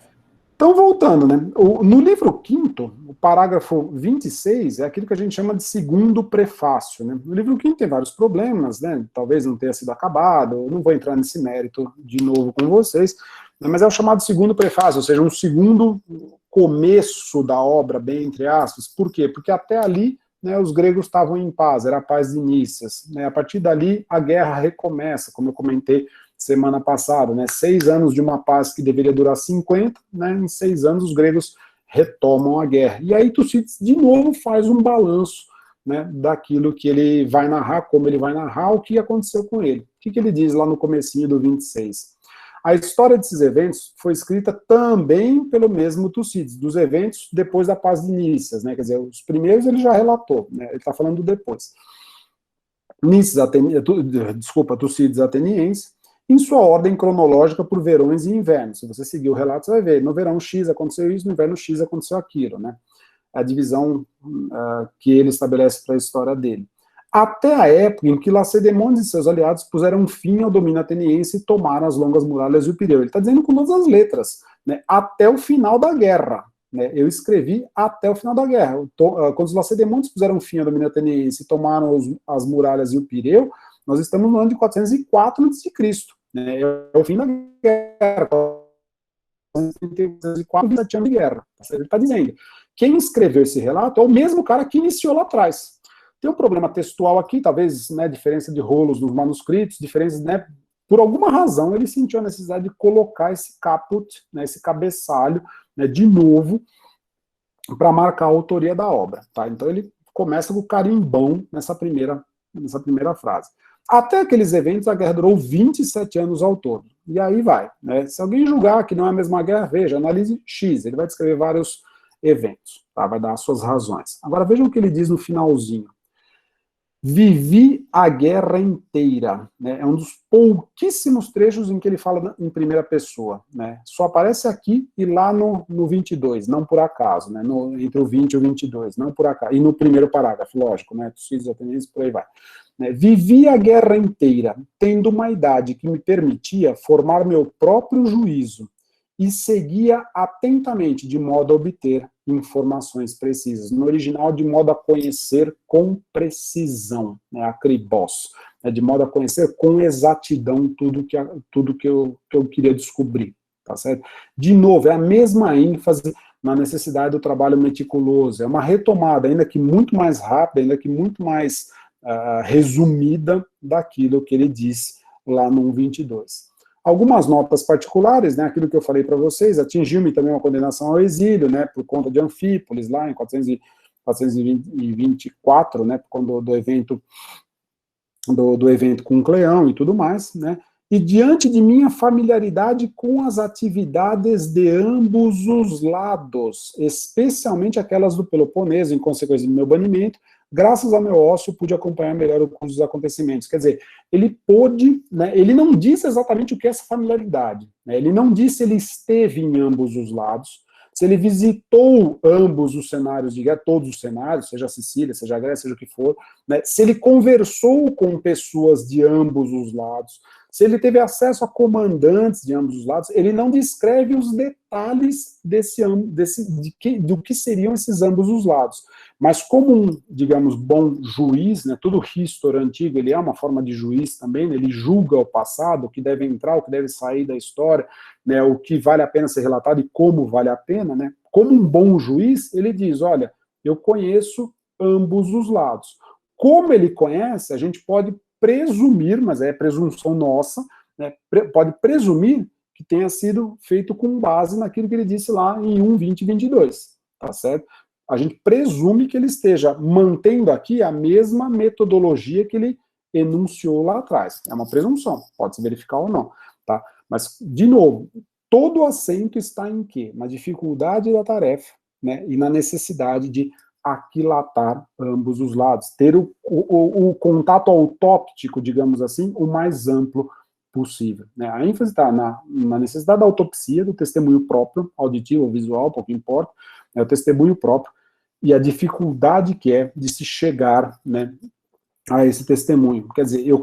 Então, voltando, né, no livro 5º, o parágrafo 26, é aquilo que a gente chama de segundo prefácio, né? No livro 5º tem vários problemas, né, talvez não tenha sido acabado, eu não vou entrar nesse mérito de novo com vocês, né, mas é o chamado segundo prefácio, ou seja, um segundo começo da obra, bem entre aspas. Por quê? Porque até ali, né, os gregos estavam em paz, era a paz de Nícias, né, a partir dali a guerra recomeça, como eu comentei semana passada, né, 6 anos de uma paz que deveria durar 50, né, em 6 anos os gregos retomam a guerra. E aí Tucídides de novo faz um balanço, né, daquilo que ele vai narrar, como ele vai narrar, o que aconteceu com ele. O que ele diz lá no comecinho do 26? A história desses eventos foi escrita também pelo mesmo Tucídides, dos eventos depois da paz de Nícias, né, quer dizer, os primeiros ele já relatou, né, ele está falando depois. Tucídides ateniense, em sua ordem cronológica por verões e invernos. Se você seguir o relato, você vai ver, no verão X aconteceu isso, no inverno X aconteceu aquilo, né? A divisão que ele estabelece para a história dele. Até a época em que Lacedemônios e seus aliados puseram fim ao domínio ateniense e tomaram as longas muralhas do Pireu. Ele está dizendo com todas as letras, né? Até o final da guerra. Né? Eu escrevi até o final da guerra. Quando os Lacedemônios puseram fim ao domínio ateniense e tomaram as muralhas e o Pireu, nós estamos no ano de 404 a.C., né? É o fim da guerra, 434, 27 anos de guerra. Ele está dizendo, quem escreveu esse relato é o mesmo cara que iniciou lá atrás. Tem um problema textual aqui, talvez, né, diferença de rolos nos manuscritos, diferenças, né, por alguma razão ele sentiu a necessidade de colocar esse caput, né, esse cabeçalho, né, de novo, para marcar a autoria da obra. Tá? Então ele começa com o carimbão nessa primeira frase. Até aqueles eventos, a guerra durou 27 anos ao todo. E aí vai. Né? Se alguém julgar que não é a mesma guerra, veja, analise X. Ele vai descrever vários eventos. Tá? Vai dar as suas razões. Agora vejam o que ele diz no finalzinho. Vivi a guerra inteira. Né? É um dos pouquíssimos trechos em que ele fala em primeira pessoa. Né? Só aparece aqui e lá no 22, não por acaso. Né? Entre o 20 e o 22, não por acaso. E no primeiro parágrafo, lógico, né? Tucídides ateniense, por aí vai. Vivi a guerra inteira, tendo uma idade que me permitia formar meu próprio juízo e seguia atentamente, de modo a obter informações precisas. No original, de modo a conhecer com precisão, né, akribos, né, de modo a conhecer com exatidão tudo que eu queria descobrir, tá certo? De novo, é a mesma ênfase na necessidade do trabalho meticuloso, é uma retomada, ainda que muito mais rápida, ainda que muito mais resumida daquilo que ele disse lá no 1.22. Algumas notas particulares, né, aquilo que eu falei para vocês, atingiu-me também uma condenação ao exílio, né, por conta de Anfípolis, lá em 424, né, por conta do evento com Cleão e tudo mais, né, e diante de minha familiaridade com as atividades de ambos os lados, especialmente aquelas do Peloponeso, em consequência do meu banimento, graças ao meu ócio, pude acompanhar melhor o curso dos acontecimentos. Quer dizer, ele pôde, né, ele não disse exatamente o que é essa familiaridade, né, ele não disse se ele esteve em ambos os lados, se ele visitou ambos os cenários de guerra, todos os cenários, seja a Sicília, seja a Grécia, seja o que for, né, se ele conversou com pessoas de ambos os lados, se ele teve acesso a comandantes de ambos os lados, ele não descreve os detalhes do que seriam esses ambos os lados. Mas como um, digamos, bom juiz, né, todo history antigo, ele é uma forma de juiz também, né, ele julga o passado, o que deve entrar, o que deve sair da história, né, o que vale a pena ser relatado e como vale a pena, né, como um bom juiz, ele diz, olha, eu conheço ambos os lados. Como ele conhece, a gente pode presumir, mas é presunção nossa, né, pode presumir que tenha sido feito com base naquilo que ele disse lá em 1.20.22, tá certo? A gente presume que ele esteja mantendo aqui a mesma metodologia que ele enunciou lá atrás. É uma presunção, pode se verificar ou não, tá? Mas, de novo, todo o acento está em quê? Na dificuldade da tarefa, né, e na necessidade de aquilatar ambos os lados, ter o contato autóptico, digamos assim, o mais amplo possível, né? A ênfase está na necessidade da autopsia, do testemunho próprio, auditivo ou visual, pouco importa, é o testemunho próprio, e a dificuldade que é de se chegar, né, a esse testemunho. Quer dizer, eu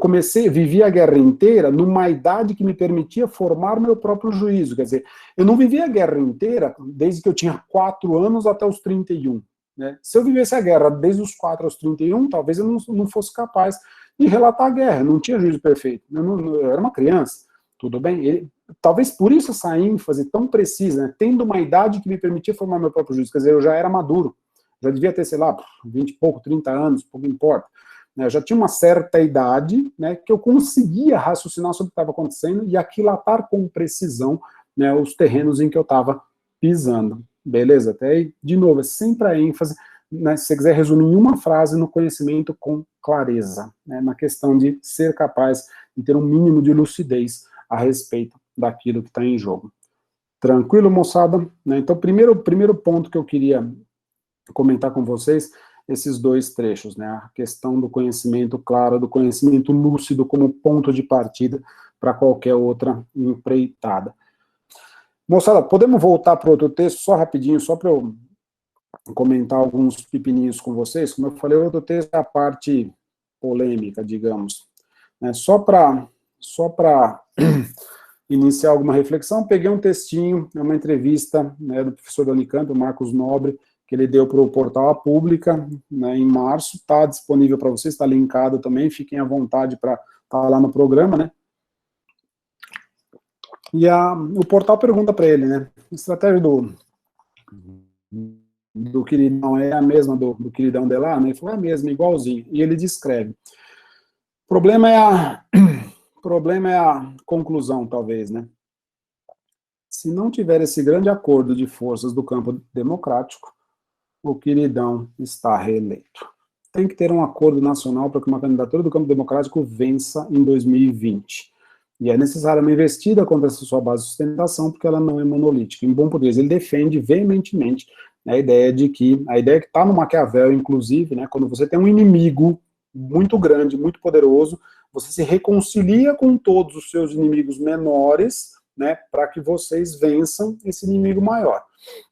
vivi a guerra inteira numa idade que me permitia formar meu próprio juízo, quer dizer, eu não vivi a guerra inteira desde que eu tinha 4 anos até os 31, né? Se eu vivesse a guerra desde os 4 aos 31, talvez eu não fosse capaz de relatar a guerra, eu não tinha juízo perfeito, eu era uma criança, tudo bem? Talvez por isso essa ênfase tão precisa, né? Tendo uma idade que me permitia formar meu próprio juízo, quer dizer, eu já era maduro, já devia ter, sei lá, 20 e pouco, 30 anos, pouco importa, né? Eu já tinha uma certa idade, né, que eu conseguia raciocinar sobre o que estava acontecendo e aquilatar com precisão, né, os terrenos em que eu estava pisando. Beleza? Até aí, de novo, é sempre a ênfase, né, se você quiser resumir em uma frase, no conhecimento com clareza, né, na questão de ser capaz de ter um mínimo de lucidez a respeito daquilo que está em jogo. Tranquilo, moçada? Né, então, primeiro ponto que eu queria comentar com vocês, esses 2 trechos, né, a questão do conhecimento claro, do conhecimento lúcido como ponto de partida para qualquer outra empreitada. Moçada, podemos voltar para outro texto, só rapidinho, só para eu comentar alguns pepininhos com vocês. Como eu falei, o outro texto é a parte polêmica, digamos. Né? Só para iniciar alguma reflexão, peguei um textinho, uma entrevista, né, do professor da Unicamp, o Marcos Nobre, que ele deu para o portal A Pública, né, em março, está disponível para vocês, está linkado também, fiquem à vontade para estar lá no programa, né? E o portal pergunta para ele, né, a estratégia do queridão é a mesma do queridão de lá, né? Ele falou, é a mesma, igualzinho. E ele descreve. O problema é a conclusão, talvez, né? Se não tiver esse grande acordo de forças do campo democrático, o queridão está reeleito. Tem que ter um acordo nacional para que uma candidatura do campo democrático vença em 2020. E é necessária uma investida contra essa sua base de sustentação, porque ela não é monolítica. Em bom português, ele defende veementemente a ideia que está no Maquiavel, inclusive, né, quando você tem um inimigo muito grande, muito poderoso, você se reconcilia com todos os seus inimigos menores, né, para que vocês vençam esse inimigo maior.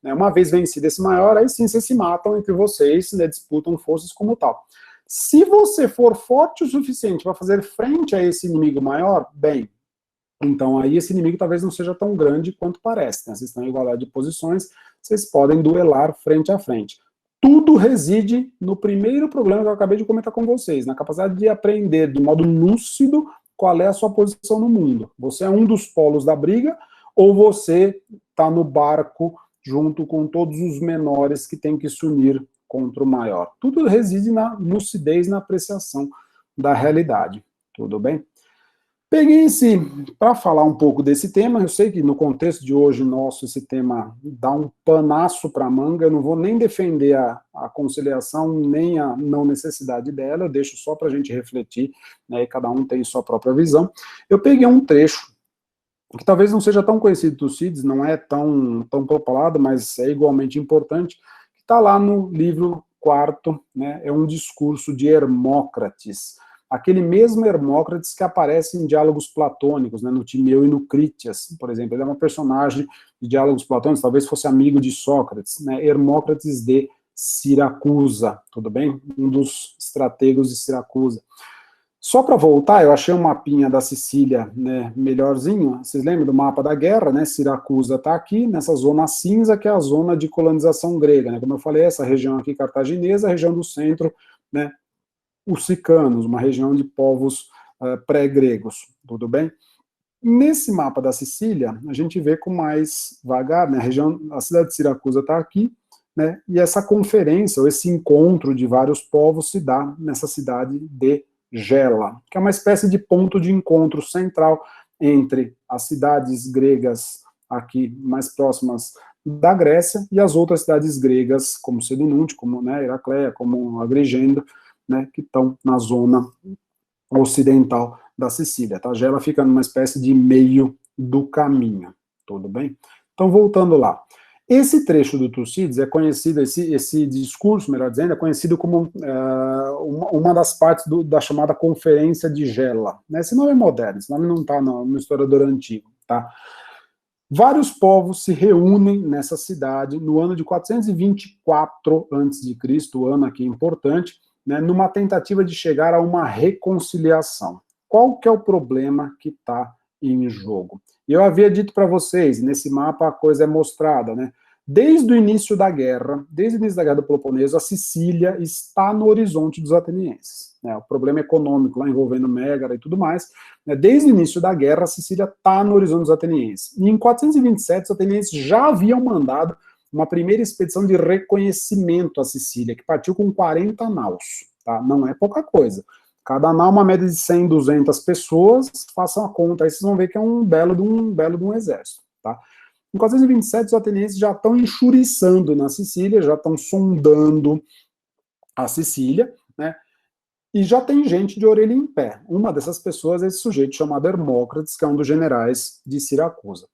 Uma vez vencido esse maior, aí sim vocês se matam entre vocês, né, disputam forças como tal. Se você for forte o suficiente para fazer frente a esse inimigo maior, bem, Então aí esse inimigo talvez não seja tão grande quanto parece, né? Vocês estão em igualdade de posições, vocês podem duelar frente a frente. Tudo reside no primeiro problema que eu acabei de comentar com vocês, na capacidade de aprender de modo lúcido qual é a sua posição no mundo. Você é um dos polos da briga, ou você está no barco junto com todos os menores que têm que se unir contra o maior. Tudo reside na lucidez, na apreciação da realidade. Tudo bem? Peguei esse, para falar um pouco desse tema, eu sei que no contexto de hoje nosso, esse tema dá um panaço para a manga, eu não vou nem defender a conciliação, nem a não necessidade dela, eu deixo só para a gente refletir, né, e cada um tem sua própria visão. Eu peguei um trecho, que talvez não seja tão conhecido dos Tucídides, não é tão propalado, mas é igualmente importante, que está lá no livro 4, né, é um discurso de Hermócrates, aquele mesmo Hermócrates que aparece em diálogos platônicos, né, no Timeu e no Crítias, por exemplo. Ele é um personagem de diálogos platônicos, talvez fosse amigo de Sócrates, né, Hermócrates de Siracusa, tudo bem? Um dos estrategos de Siracusa. Só para voltar, eu achei um mapinha da Sicília, né, melhorzinho. Vocês lembram do mapa da guerra, né? Siracusa está aqui, nessa zona cinza, que é a zona de colonização grega, né? Como eu falei, essa região aqui cartaginesa, a região do centro, né, os sicanos, uma região de povos pré-gregos, tudo bem? Nesse mapa da Sicília, a gente vê com mais vagar, né, a cidade de Siracusa está aqui, né, e essa conferência, ou esse encontro de vários povos se dá nessa cidade de Gela, que é uma espécie de ponto de encontro central entre as cidades gregas aqui mais próximas da Grécia e as outras cidades gregas, como Sedinunte, como, né, Heracleia, como Agrigento, né, que estão na zona ocidental da Sicília. Tá? Gela fica numa espécie de meio do caminho, tudo bem? Então, voltando lá. Esse trecho do Tucídides é conhecido, esse discurso, melhor dizendo, é conhecido como uma das partes da chamada Conferência de Gela. Né? Esse nome é moderno, esse nome não está no historiador antigo. Tá? Vários povos se reúnem nessa cidade no ano de 424 a.C., o ano aqui importante, né, numa tentativa de chegar a uma reconciliação. Qual que é o problema que está em jogo? Eu havia dito para vocês, nesse mapa a coisa é mostrada, né? Desde o início da guerra do Peloponeso, a Sicília está no horizonte dos atenienses. Né? O problema econômico lá envolvendo Mégara e tudo mais, né? Desde o início da guerra, a Sicília está no horizonte dos atenienses. E em 427, os atenienses já haviam mandado uma primeira expedição de reconhecimento à Sicília, que partiu com 40 naus. Tá? Não é pouca coisa. Cada nau, uma média de 100, 200 pessoas, façam a conta, aí vocês vão ver que é um belo de um exército. Tá? Em 427, os atenienses já estão enxuriçando na Sicília, já estão sondando a Sicília, né? E já tem gente de orelha em pé. Uma dessas pessoas é esse sujeito chamado Hermócrates, que é um dos generais de Siracusa.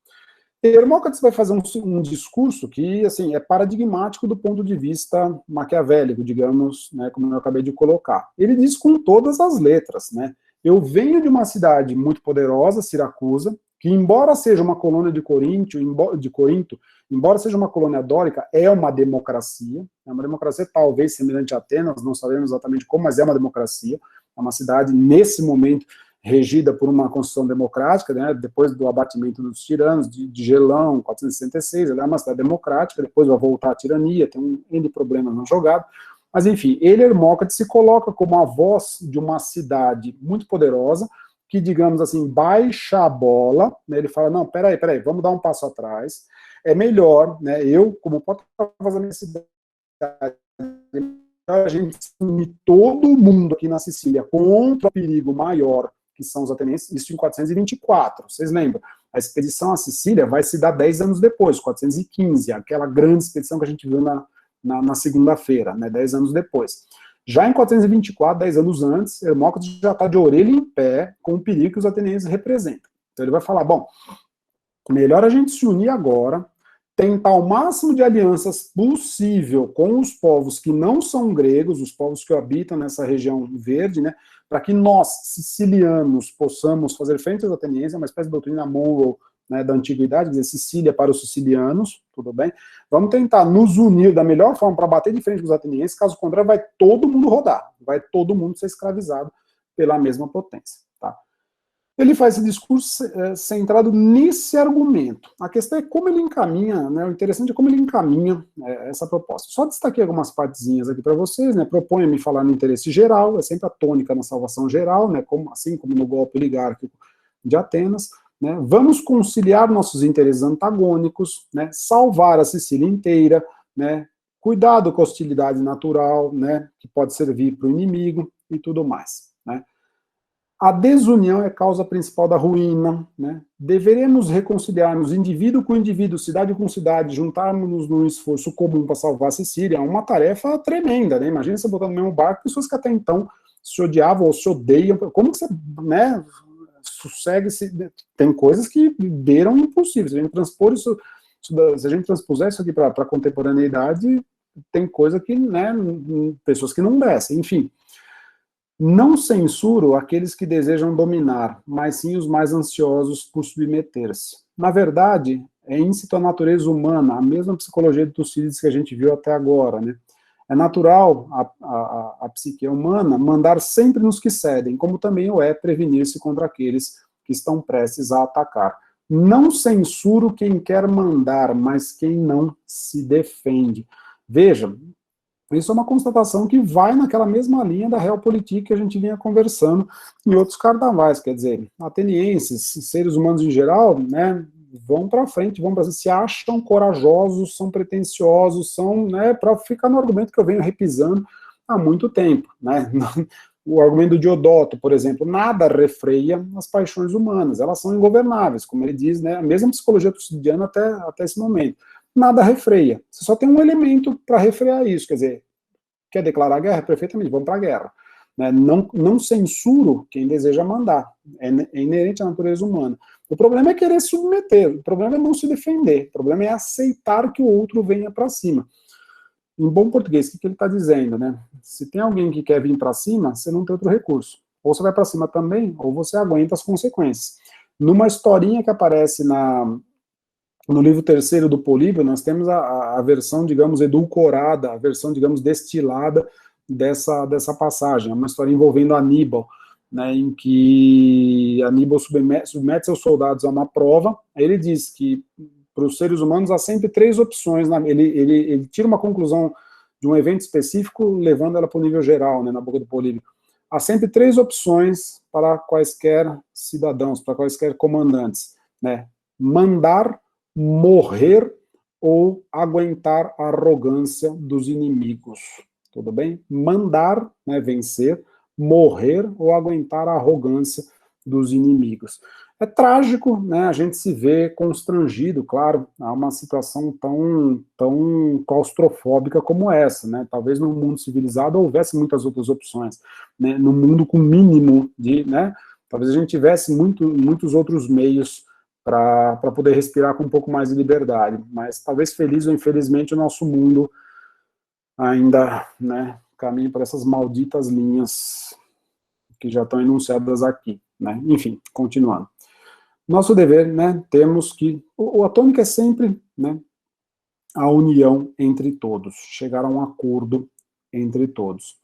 Hermócrates vai fazer um discurso que, assim, é paradigmático do ponto de vista maquiavélico, digamos, né, como eu acabei de colocar. Ele diz com todas as letras, né? Eu venho de uma cidade muito poderosa, Siracusa, que embora seja uma colônia de Corinto, embora seja uma colônia dórica, é uma democracia talvez semelhante a Atenas, não sabemos exatamente como, mas é uma democracia, é uma cidade, nesse momento, regida por uma constituição democrática, né, depois do abatimento dos tiranos, de Gelão, 466, ela é uma cidade democrática, depois vai voltar à tirania, tem um N de problemas na jogada, mas enfim, ele, Hermócrates, se coloca como a voz de uma cidade muito poderosa, que, digamos assim, baixa a bola, né, ele fala, não, peraí, vamos dar um passo atrás, é melhor, né, eu, como porta-voz da minha cidade, a gente unir todo mundo aqui na Sicília contra o perigo maior, que são os atenienses, isso em 424, vocês lembram? A expedição à Sicília vai se dar 10 anos depois, 415, aquela grande expedição que a gente viu na segunda-feira, né, 10 anos depois. Já em 424, 10 anos antes, Hermócrates já está de orelha em pé com o perigo que os atenienses representam. Então ele vai falar, bom, melhor a gente se unir agora, tentar o máximo de alianças possível com os povos que não são gregos, os povos que habitam nessa região verde, né, para que nós, sicilianos, possamos fazer frente aos atenienses, é uma espécie de doutrina Monroe, né, da antiguidade, quer dizer, Sicília para os sicilianos, tudo bem? Vamos tentar nos unir da melhor forma para bater de frente com os atenienses, caso contrário vai todo mundo rodar, vai todo mundo ser escravizado pela mesma potência, tá? Ele faz esse discurso centrado nesse argumento. A questão é como ele encaminha, né, o interessante é como ele encaminha essa proposta. Só destaquei algumas partezinhas aqui para vocês, né, proponho-me falar no interesse geral, é sempre a tônica na salvação geral, né, assim como no golpe oligárquico de Atenas, né, vamos conciliar nossos interesses antagônicos, né, salvar a Sicília inteira, né, cuidado com a hostilidade natural, né, que pode servir para o inimigo e tudo mais, né. A desunião é a causa principal da ruína, né? Deveremos reconciliar-nos indivíduo com indivíduo, cidade com cidade, juntarmos-nos num esforço comum para salvar a Sicília. É uma tarefa tremenda, né? Imagina você botar no mesmo barco pessoas que até então se odiavam ou se odeiam. Como que você, né, sossegue? Tem coisas que beiram impossível. Se a gente transpor isso, se a gente transpuser isso aqui para a contemporaneidade, tem coisa que, né, pessoas que não descem, enfim. Não censuro aqueles que desejam dominar, mas sim os mais ansiosos por submeter-se. Na verdade, é íncito à natureza humana, a mesma psicologia de Tucídides que a gente viu até agora, né? É natural a psique humana mandar sempre nos que cedem, como também o é prevenir-se contra aqueles que estão prestes a atacar. Não censuro quem quer mandar, mas quem não se defende. Veja, isso é uma constatação que vai naquela mesma linha da realpolitik que a gente vinha conversando em outros carnavais, quer dizer, atenienses, seres humanos em geral, né, vão para frente, se acham corajosos, são pretensiosos, são, né, para ficar no argumento que eu venho repisando há muito tempo, né, o argumento do Diodoto, por exemplo, nada refreia as paixões humanas, elas são ingovernáveis, como ele diz, né, a mesma psicologia tucidiana até esse momento. Nada refreia. Você só tem um elemento para refrear isso, quer dizer, quer declarar guerra? Perfeitamente, vamos para a guerra. Né? Não censuro quem deseja mandar, é inerente à natureza humana. O problema é querer submeter, o problema é não se defender, o problema é aceitar que o outro venha para cima. Em bom português, o que ele está dizendo? Né? Se tem alguém que quer vir para cima, você não tem outro recurso. Ou você vai para cima também, ou você aguenta as consequências. Numa historinha que aparece no livro terceiro do Políbio, nós temos a versão, digamos, edulcorada, a versão, digamos, destilada dessa passagem. É uma história envolvendo Aníbal, né, em que Aníbal submete seus soldados a uma prova. Aí ele diz que para os seres humanos há sempre 3 opções. Ele tira uma conclusão de um evento específico, levando ela para o nível geral, né, na boca do Políbio. Há sempre 3 opções para quaisquer cidadãos, para quaisquer comandantes, né? Mandar, morrer ou aguentar a arrogância dos inimigos. Tudo bem? Mandar, né, vencer, morrer ou aguentar a arrogância dos inimigos. É trágico, né, a gente se vê constrangido, claro, a uma situação tão claustrofóbica como essa, né? Talvez no mundo civilizado houvesse muitas outras opções, né? No mundo com mínimo de, né, talvez a gente tivesse muitos outros meios para poder respirar com um pouco mais de liberdade, mas talvez feliz ou infelizmente o nosso mundo ainda, né, caminha por essas malditas linhas que já estão enunciadas aqui, né? Enfim, continuando. Nosso dever, né, temos que, a tônica é sempre, né, a união entre todos, chegar a um acordo entre todos.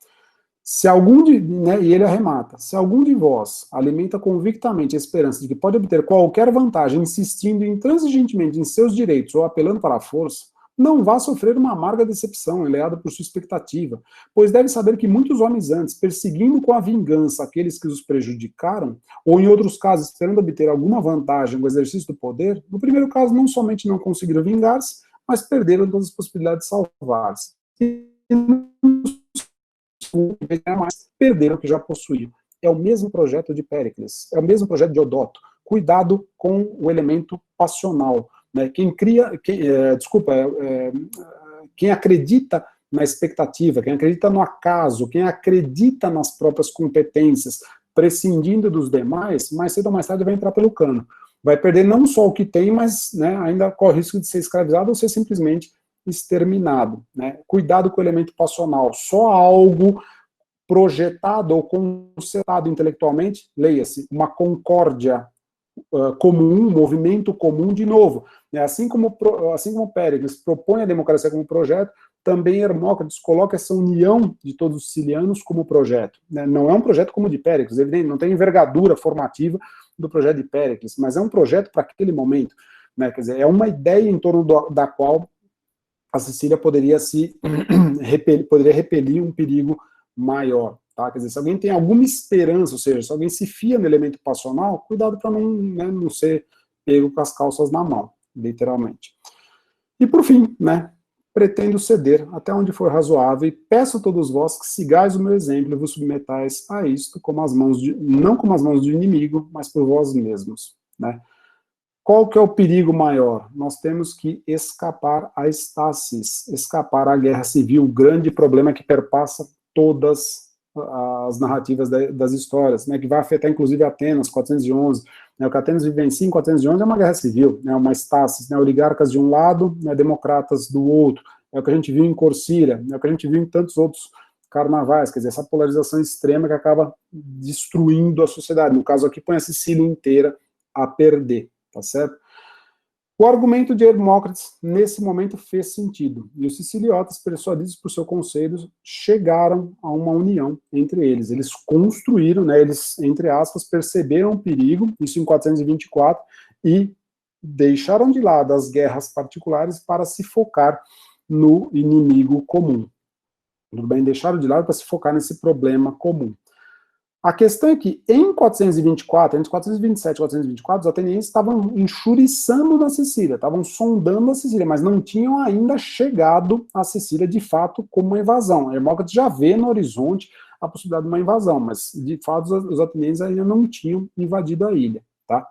Se algum de, né, e ele arremata, se algum de vós alimenta convictamente a esperança de que pode obter qualquer vantagem insistindo intransigentemente em seus direitos ou apelando para a força, não vá sofrer uma amarga decepção enleada por sua expectativa, pois deve saber que muitos homens antes, perseguindo com a vingança aqueles que os prejudicaram, ou em outros casos esperando obter alguma vantagem com o exercício do poder, no primeiro caso não somente não conseguiram vingar-se, mas perderam todas as possibilidades de salvar-se. E mais perderam o que já possuíam. É o mesmo projeto de Péricles, é o mesmo projeto de Diodoto. Cuidado com o elemento passional. Né? Quem acredita na expectativa, quem acredita no acaso, quem acredita nas próprias competências, prescindindo dos demais, mais cedo ou mais tarde vai entrar pelo cano. Vai perder não só o que tem, mas, né, ainda corre o risco de ser escravizado ou ser simplesmente exterminado. Né? Cuidado com o elemento passional. Só algo projetado ou conceitado intelectualmente, leia-se, uma concórdia comum, um movimento comum, de novo. Né? Assim como Péricles propõe a democracia como projeto, também Hermócrates coloca essa união de todos os sicilianos como projeto. Né? Não é um projeto como o de Péricles, ele não tem envergadura formativa do projeto de Péricles, mas é um projeto para aquele momento, né? Quer dizer, é uma ideia em torno da qual a Sicília poderia poderia repelir um perigo maior, tá? Quer dizer, se alguém tem alguma esperança, ou seja, se alguém se fia no elemento passional, cuidado para não, né, não ser pego com as calças na mão, literalmente. E por fim, né, pretendo ceder até onde for razoável e peço a todos vós que sigais o meu exemplo e vos submetais a isto como as mãos não como as mãos do inimigo, mas por vós mesmos, né? Qual que é o perigo maior? Nós temos que escapar à estasis, escapar à guerra civil, o grande problema que perpassa todas as narrativas das histórias, né, que vai afetar inclusive Atenas, 411, né, o que Atenas vivencia em 411 é uma guerra civil, né, uma estasis, né, oligarcas de um lado, né, democratas do outro, é o que a gente viu em Corcília, é o que a gente viu em tantos outros carnavais, quer dizer, essa polarização extrema que acaba destruindo a sociedade, no caso aqui põe a Sicília inteira a perder. Tá certo? O argumento de Hermócrates, nesse momento, fez sentido, e os siciliotas, persuadidos por seu conselho, chegaram a uma união entre eles. Eles construíram, né, eles, entre aspas, perceberam o perigo, isso em 424, e deixaram de lado as guerras particulares para se focar no inimigo comum. Tudo bem? Deixaram de lado para se focar nesse problema comum. A questão é que, em 424, entre 427 e 424, os atenienses estavam enxuriçando na Sicília, estavam sondando a Sicília, mas não tinham ainda chegado à Sicília, de fato, como uma invasão. Hermócrates já vê no horizonte a possibilidade de uma invasão, mas, de fato, os atenienses ainda não tinham invadido a ilha. Tá?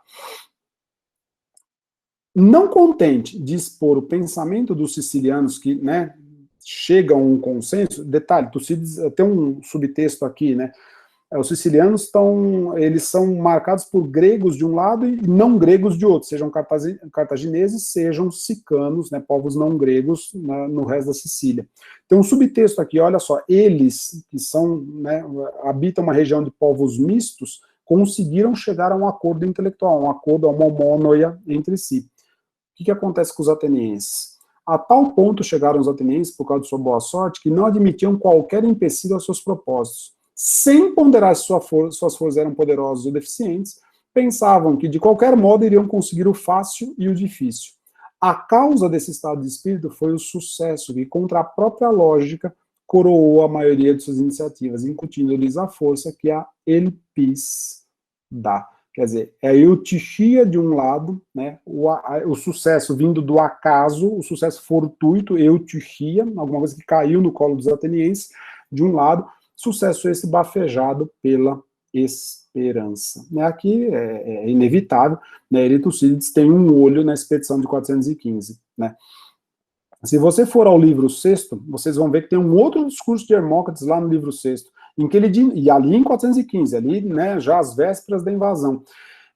Não contente de expor o pensamento dos sicilianos, que, né, chega a um consenso, detalhe, Tucídides tem um subtexto aqui, né, os sicilianos eles são marcados por gregos de um lado e não gregos de outro, sejam cartagineses, sejam sicanos, né, povos não gregos, né, no resto da Sicília. Tem um subtexto aqui, olha só, eles que são, né, habitam uma região de povos mistos, conseguiram chegar a um acordo intelectual, um acordo, a uma homônoia entre si. O que acontece com os atenienses? A tal ponto chegaram os atenienses, por causa de sua boa sorte, que não admitiam qualquer empecilho aos seus propósitos. Sem ponderar se suas forças eram poderosas ou deficientes, pensavam que de qualquer modo iriam conseguir o fácil e o difícil. A causa desse estado de espírito foi o sucesso que, contra a própria lógica, coroou a maioria de suas iniciativas, incutindo-lhes a força que a elpis dá. Quer dizer, é a eutixia de um lado, né, o sucesso vindo do acaso, o sucesso fortuito, eutixia, alguma coisa que caiu no colo dos atenienses, de um lado, sucesso esse bafejado pela esperança. Aqui é inevitável, né, Tucídides tem um olho na expedição de 415. Né. Se você for ao livro 6º, vocês vão ver que tem um outro discurso de Hermócrates lá no livro 6º, em que ele, e ali em 415, ali, né, já às vésperas da invasão,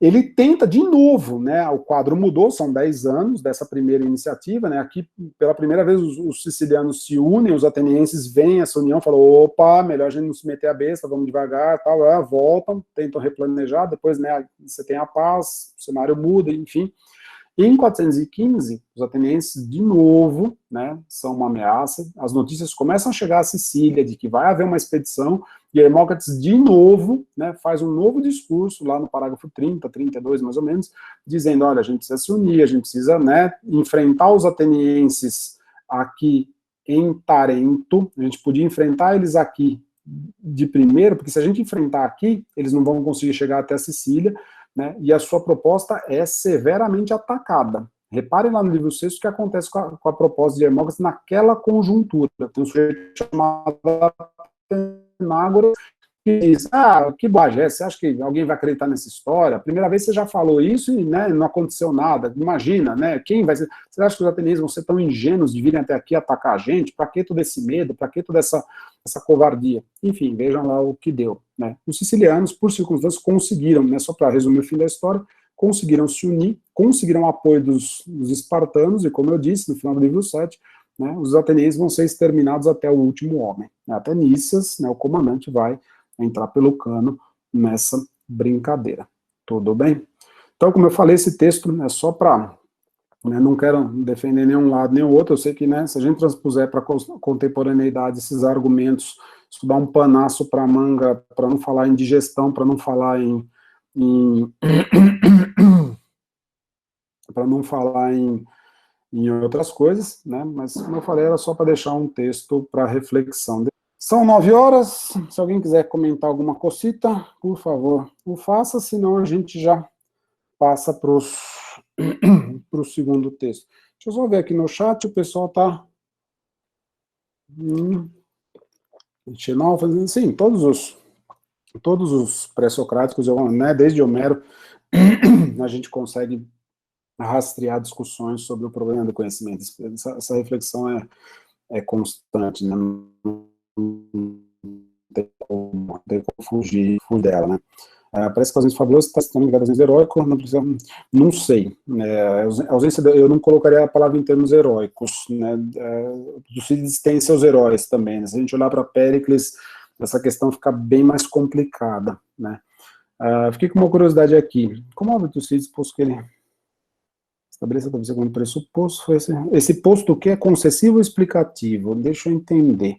ele tenta de novo, né, o quadro mudou, são 10 anos dessa primeira iniciativa, né, aqui pela primeira vez os sicilianos se unem, os atenienses veem essa união, falam, opa, melhor a gente não se meter a besta, vamos devagar, tal, voltam, tentam replanejar, depois, né, você tem a paz, o cenário muda, enfim. E em 415, os atenienses, de novo, né, são uma ameaça, as notícias começam a chegar à Sicília de que vai haver uma expedição, e Hermócrates, de novo, né, faz um novo discurso, lá no parágrafo 30, 32, mais ou menos, dizendo, olha, a gente precisa se unir, a gente precisa, né, enfrentar os atenienses aqui em Tarento, a gente podia enfrentar eles aqui de primeiro, porque se a gente enfrentar aqui, eles não vão conseguir chegar até a Sicília, né, e a sua proposta é severamente atacada. Reparem lá no livro 6 o que acontece com a proposta de Hermócrates naquela conjuntura. Tem um sujeito chamado Atenágoras que diz, que bobagem é, você acha que alguém vai acreditar nessa história? A primeira vez você já falou isso e, né, não aconteceu nada, imagina, né, quem vai ser, você acha que os atenienses vão ser tão ingênuos de virem até aqui atacar a gente? Para que todo esse medo, para que toda essa covardia? Enfim, vejam lá o que deu, né. Os sicilianos, por circunstâncias, conseguiram, né, só para resumir o fim da história, conseguiram se unir, conseguiram o apoio dos espartanos, e como eu disse, no final do livro 7, né, os atenienses vão ser exterminados até o último homem. Até Nícias, né, o comandante, vai entrar pelo cano nessa brincadeira. Tudo bem? Então, como eu falei, esse texto é só para... Né, não quero defender nenhum lado nem o outro, eu sei que, né, se a gente transpuser para a contemporaneidade esses argumentos, isso dá um panaço para a manga, para não falar em digestão, para não falar em para não falar em outras coisas, né? Mas, como eu falei, era só para deixar um texto para reflexão. São 9 horas, se alguém quiser comentar alguma cosita, por favor, o faça, senão a gente já passa para o segundo texto. Deixa eu só ver aqui no chat, o pessoal está... Xenol, fazendo sim, todos os pré-socráticos, né, desde Homero, a gente consegue rastrear discussões sobre o problema do conhecimento. Essa reflexão é constante, né? Não tem como fugir dela, né? Parece que a ausência fabulosa está sendo ligada à ausência heróica, não sei. Ausência, eu não colocaria a palavra em termos heróicos, né? Tucídides tem seus heróis também, né? Se a gente olhar para Péricles, essa questão fica bem mais complicada, né? Fiquei com uma curiosidade aqui. Como é o Tucídides, posto que ele estabeleça talvez segundo pressuposto, esse posto o que é concessivo ou explicativo? Deixa eu entender.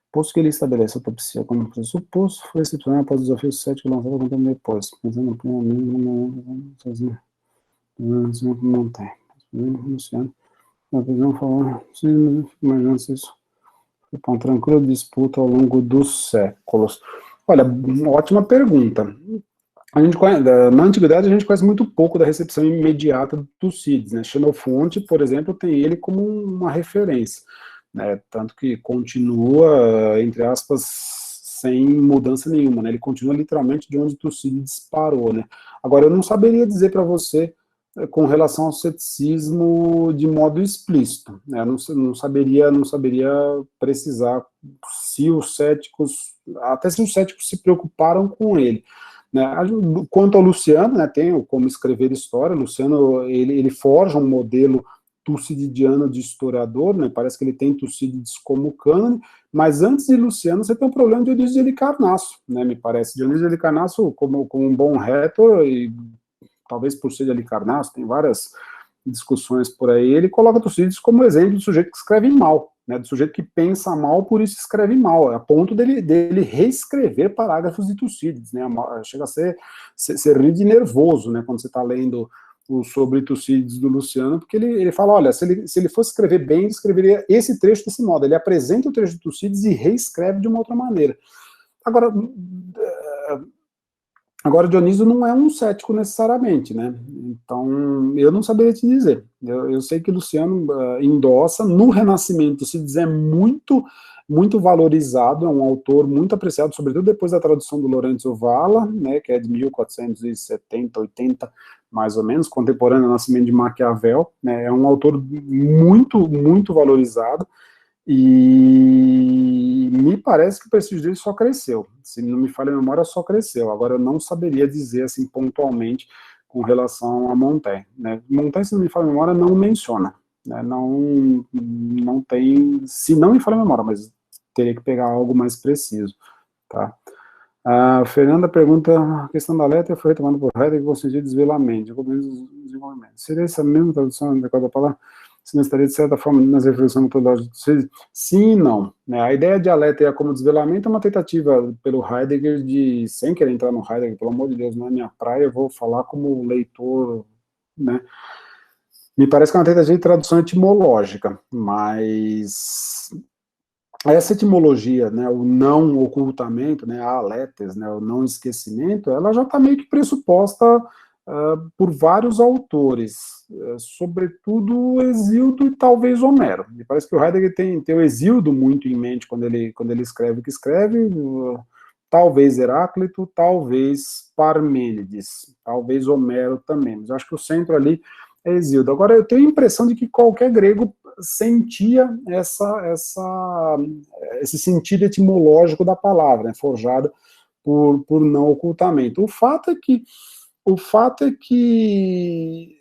Posto que ele estabelece a autopsia como pressuposto, foi excepcional após o desafio 7 lançado algum tempo depois. Pensando no primeiro sozinho. Não tem. Luciano. A prisão falou, imaginando se isso foi para uma tranquila disputa ao longo dos séculos. Olha, ótima pergunta. Na antiguidade, a gente conhece muito pouco da recepção imediata do Tucídides, né? Xenofonte, por exemplo, tem ele como uma referência, né? Tanto que continua, entre aspas, sem mudança nenhuma, né? Ele continua literalmente de onde Tucídides parou, né? Agora, eu não saberia dizer para você com relação ao ceticismo de modo explícito, né? Eu não saberia precisar se os céticos, até se os céticos se preocuparam com ele. Né? Quanto ao Luciano, né, tem como escrever história, Luciano ele forja um modelo tucididiano de historiador, né, parece que ele tem Tucídides como cânone, mas antes de Luciano você tem o problema de Dionísio de Halicarnasso, né, me parece. Dionísio de Halicarnasso, como um bom rétor, e talvez por ser de Halicarnasso, tem várias discussões por aí, ele coloca Tucídides como exemplo do sujeito que escreve mal, né, do sujeito que pensa mal, por isso escreve mal, a ponto dele reescrever parágrafos de Tucídides, né, chega a ser rir de nervoso, né, quando você está lendo sobre Tucídides do Luciano, porque ele fala, olha, se ele fosse escrever bem, ele escreveria esse trecho desse modo, ele apresenta o trecho de Tucídides e reescreve de uma outra maneira. Agora, Dionísio não é um cético necessariamente, né? Então, eu não saberia te dizer. Eu sei que Luciano endossa. No Renascimento, Tucídides é muito, muito valorizado, é um autor muito apreciado, sobretudo depois da tradução do Lorenzo Valla, né, que é de 1470, 80, mais ou menos, contemporâneo ao nascimento de Maquiavel, né? É um autor muito, muito valorizado. E me parece que o prestígio dele só cresceu. Se não me falha a memória, só cresceu. Agora, eu não saberia dizer, assim, pontualmente, com relação a Montaigne, né? Montaigne, se não me falha a memória, não menciona, né? Não tem, se não me falha a memória, mas teria que pegar algo mais preciso, tá? A Fernanda pergunta, a questão da letra foi retomada por Heidegger com sentido de desvelamento, seria essa mesma tradução adequada da palavra? Se não estaria, de certa forma, nas reflexões metodológicas? Sim e não. Né? A ideia de alétheia como desvelamento é uma tentativa pelo Heidegger de, sem querer entrar no Heidegger, pelo amor de Deus, não é minha praia, eu vou falar como leitor, né? Me parece que é uma tentativa de tradução etimológica, mas essa etimologia, né, o não ocultamento, né, a aletes, né, o não esquecimento, ela já está meio que pressuposta por vários autores, sobretudo o Hesíodo e talvez Homero. Me parece que o Heidegger tem o Hesíodo muito em mente quando ele escreve o que escreve, talvez Heráclito, talvez Parmênides, talvez Homero também, mas eu acho que o centro ali é Hesíodo. Agora, eu tenho a impressão de que qualquer grego sentia esse sentido etimológico da palavra, né, forjado por não ocultamento. O fato é que,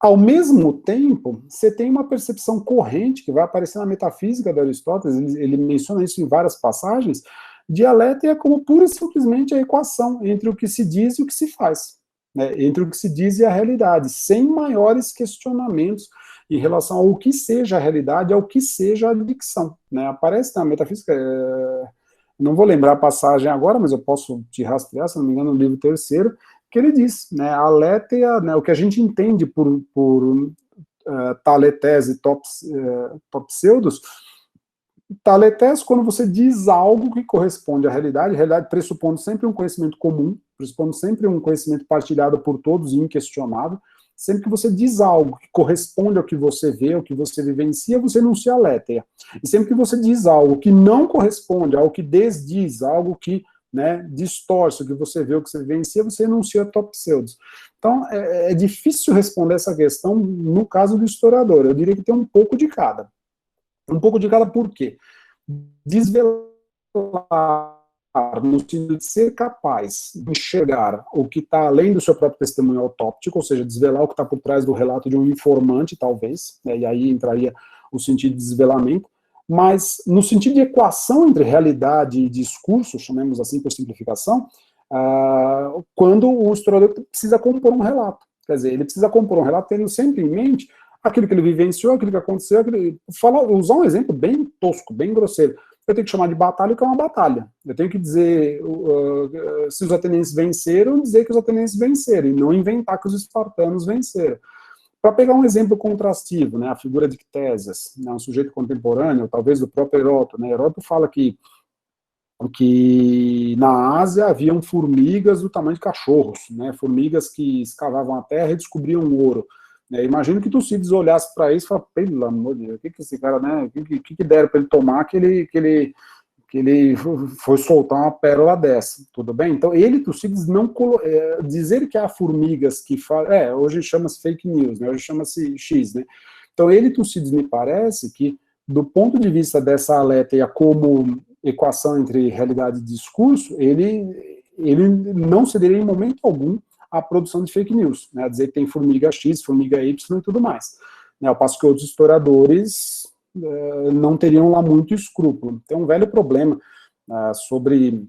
ao mesmo tempo, você tem uma percepção corrente, que vai aparecer na metafísica de Aristóteles, ele menciona isso em várias passagens, de alétheia como pura e simplesmente a equação entre o que se diz e o que se faz, né, entre o que se diz e a realidade, sem maiores questionamentos em relação ao que seja a realidade, ao que seja a dicção. Né, aparece na metafísica... não vou lembrar a passagem agora, mas eu posso te rastrear, se não me engano, no livro terceiro, que ele diz, né, a aletheia, né, o que a gente entende por taletés e topseudos, taletés quando você diz algo que corresponde à realidade pressupondo sempre um conhecimento comum, pressupondo sempre um conhecimento partilhado por todos e inquestionável. Sempre que você diz algo que corresponde ao que você vê, ao que você vivencia, você enuncia a aletheia. E sempre que você diz algo que não corresponde, algo que desdiz, algo que, né, distorce o que você vê, o que você vivencia, você enuncia topseudos. Então, é difícil responder essa questão no caso do historiador. Eu diria que tem um pouco de cada. Um pouco de cada por quê? Desvelar, no sentido de ser capaz de enxergar o que está além do seu próprio testemunho autóptico, ou seja, desvelar o que está por trás do relato de um informante, talvez, né, e aí entraria o sentido de desvelamento, mas no sentido de equação entre realidade e discurso, chamemos assim por simplificação, quando o historiador precisa compor um relato. Quer dizer, ele precisa compor um relato tendo sempre em mente aquilo que ele vivenciou, aquilo que aconteceu, usar um exemplo bem tosco, bem grosseiro. Eu tenho que chamar de batalha o que é uma batalha. Eu tenho que dizer se os atenienses venceram, dizer que os atenienses venceram, e não inventar que os espartanos venceram. Para pegar um exemplo contrastivo, né, a figura de Ctesias, né, um sujeito contemporâneo, talvez do próprio Heródoto, né, Heródoto fala que na Ásia haviam formigas do tamanho de cachorros, né, formigas que escavavam a terra e descobriam ouro. Imagino que Tucídides olhasse para isso e falasse, pelo amor de Deus, o que esse cara, né, o que deram para ele tomar que ele foi soltar uma pérola dessa, tudo bem? Então, Tucídides, não dizer que há formigas que falam, hoje chama-se fake news, né, hoje chama-se X, né? Então, Tucídides, me parece que, do ponto de vista dessa aletheia como equação entre realidade e discurso, ele não cederia em momento algum a produção de fake news, né, a dizer que tem formiga X, formiga Y e tudo mais. Ao passo que outros historiadores não teriam lá muito escrúpulo. Tem um velho problema sobre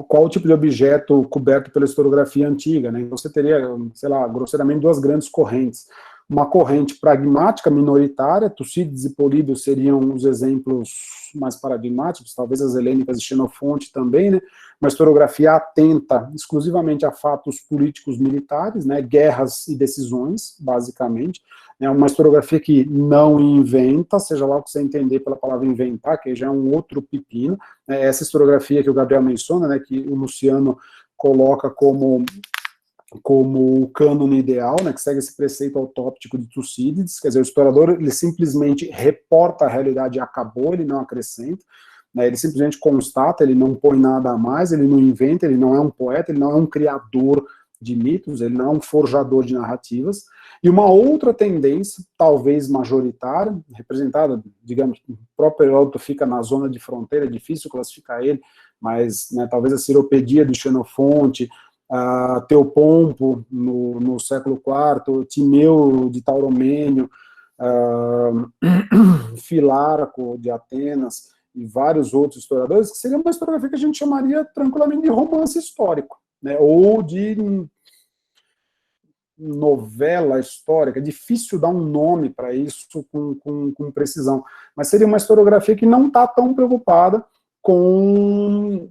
qual o tipo de objeto coberto pela historiografia antiga, né? Você teria, sei lá, grosseiramente duas grandes correntes. Uma corrente pragmática, minoritária, Tucídides e Políbio seriam os exemplos mais paradigmáticos, talvez as helênicas de Xenofonte também, né? Uma historiografia atenta exclusivamente a fatos políticos militares, né? Guerras e decisões, basicamente. É uma historiografia que não inventa, seja lá o que você entender pela palavra inventar, que já é um outro pepino. Essa historiografia que o Gabriel menciona, né, que o Luciano coloca como o cânone ideal, né, que segue esse preceito autóptico de Tucídides, quer dizer, o historiador, ele simplesmente reporta a realidade e acabou, ele não acrescenta, né, ele simplesmente constata, ele não põe nada a mais, ele não inventa, ele não é um poeta, ele não é um criador de mitos, ele não é um forjador de narrativas. E uma outra tendência, talvez majoritária, representada, digamos, o próprio Heródoto fica na zona de fronteira, é difícil classificar ele, mas, né, talvez a Ciropedia de Xenofonte, Teopompo no século IV, Timeu de Tauromênio, Filarco de Atenas e vários outros historiadores, que seria uma historiografia que a gente chamaria tranquilamente de romance histórico, né, ou de novela histórica. É difícil dar um nome para isso com precisão, mas seria uma historiografia que não está tão preocupada com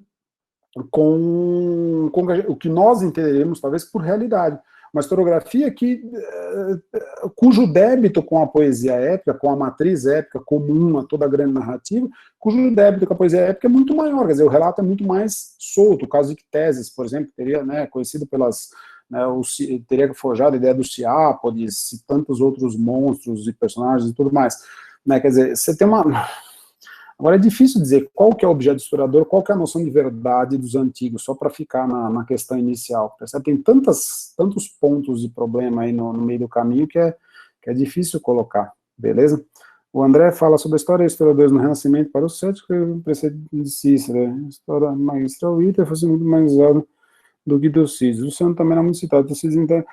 o que nós entenderemos, talvez, por realidade. Uma historiografia cujo débito com a poesia épica, com a matriz épica comum a toda a grande narrativa, cujo débito com a poesia épica é muito maior, quer dizer, o relato é muito mais solto. O caso de Ctesias, por exemplo, teria, né, conhecido pelas... Né, teria forjado a ideia do Ciápodes e tantos outros monstros e personagens e tudo mais. Né, quer dizer, você tem uma... Agora é difícil dizer qual que é o objeto historiador, qual que é a noção de verdade dos antigos, só para ficar na questão inicial. Percebe? Tem tantos pontos de problema aí no meio do caminho que é difícil colocar, beleza? O André fala sobre a história dos historiadores no Renascimento para os céticos, o preceito de Cícero, a história magistral Ita fosse muito mais usada do que Tucídides. O Luciano também era muito citado. Tucídides, então,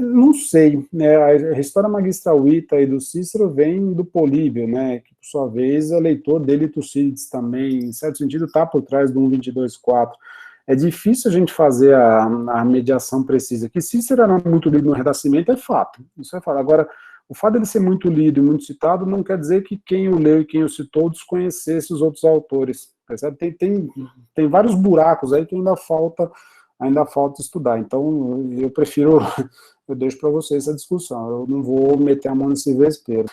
não sei, né, a história magistral Ita e do Cícero vem do Políbio, né, que por sua vez é leitor dele, Tucídides também, em certo sentido está por trás do 1.22.4. É difícil a gente fazer a mediação precisa. Que Cícero era muito lido no Renascimento é fato, isso é fato. Agora, o fato dele ser muito lido e muito citado não quer dizer que quem o leu e quem o citou desconhecesse os outros autores, percebe? Tem vários buracos aí que ainda falta ainda falta estudar. Então, eu prefiro, eu deixo para vocês essa discussão, eu não vou meter a mão nesse vespeiro.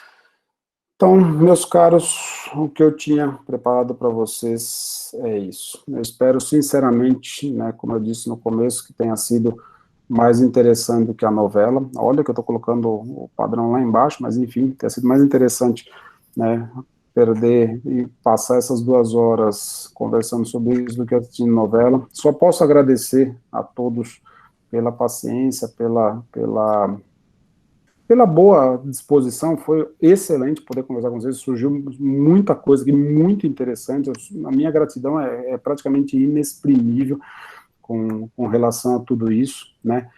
Então, meus caros, o que eu tinha preparado para vocês é isso. Eu espero sinceramente, né, como eu disse no começo, que tenha sido mais interessante do que a novela. Olha que eu estou colocando o padrão lá embaixo, mas enfim, tenha sido mais interessante, né, perder e passar essas 2 horas conversando sobre isso do que assistindo novela. Só posso agradecer a todos pela paciência, pela boa disposição, foi excelente poder conversar com vocês, surgiu muita coisa aqui, muito interessante, a minha gratidão é praticamente inexprimível com relação a tudo isso, né,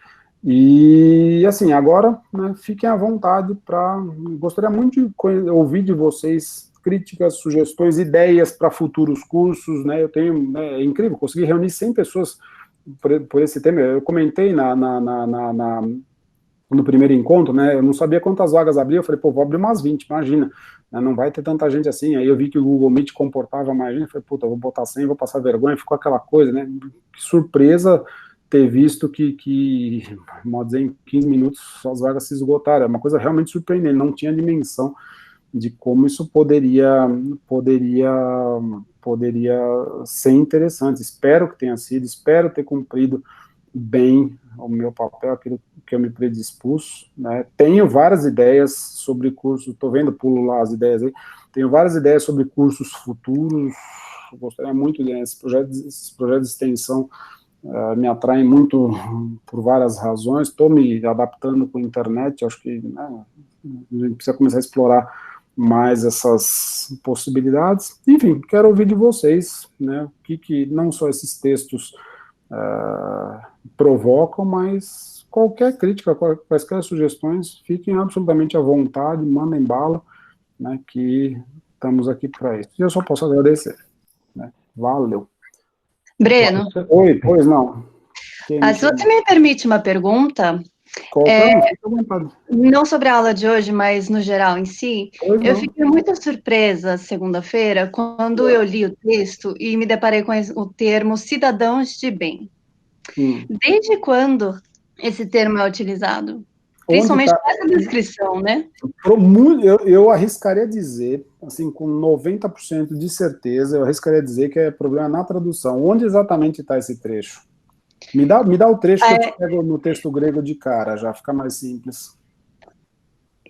e assim, agora, né, fiquem à vontade gostaria muito de ouvir de vocês críticas, sugestões, ideias para futuros cursos, né, eu tenho, né, é incrível, consegui reunir 100 pessoas por esse tema, eu comentei no primeiro encontro, né, eu não sabia quantas vagas abriam, eu falei, pô, vou abrir umas 20, imagina, né, não vai ter tanta gente assim, aí eu vi que o Google Meet comportava mais gente, eu falei, puta, eu vou botar 100, vou passar vergonha, ficou aquela coisa, né, que surpresa ter visto que vamos dizer, em 15 minutos as vagas se esgotaram, é uma coisa realmente surpreendente, não tinha dimensão de como isso poderia ser interessante, espero que tenha sido, espero ter cumprido bem o meu papel, aquilo que eu me predispus, né, tenho várias ideias sobre cursos, estou vendo, pulo lá as ideias aí, tenho várias ideias sobre cursos futuros, gostaria muito desses projetos de extensão, me atraem muito por várias razões, estou me adaptando com a internet, acho que, né, a gente precisa começar a explorar mais essas possibilidades, enfim, quero ouvir de vocês, né, o que não só esses textos provocam, mas qualquer crítica, quaisquer sugestões, fiquem absolutamente à vontade, mandem bala, né, que estamos aqui para isso. E eu só posso agradecer, né, valeu. Breno. Oi, pois não. Se você me permite uma pergunta, não sobre a aula de hoje, mas no geral em si, eu fiquei muito surpresa segunda-feira quando eu li o texto e me deparei com o termo cidadãos de bem. Desde quando esse termo é utilizado? Principalmente nessa descrição, né? Eu arriscaria dizer, assim, com 90% de certeza, eu arriscaria dizer que é problema na tradução. Onde exatamente está esse trecho? Me dá o trecho que eu te pego no texto grego de cara, já fica mais simples.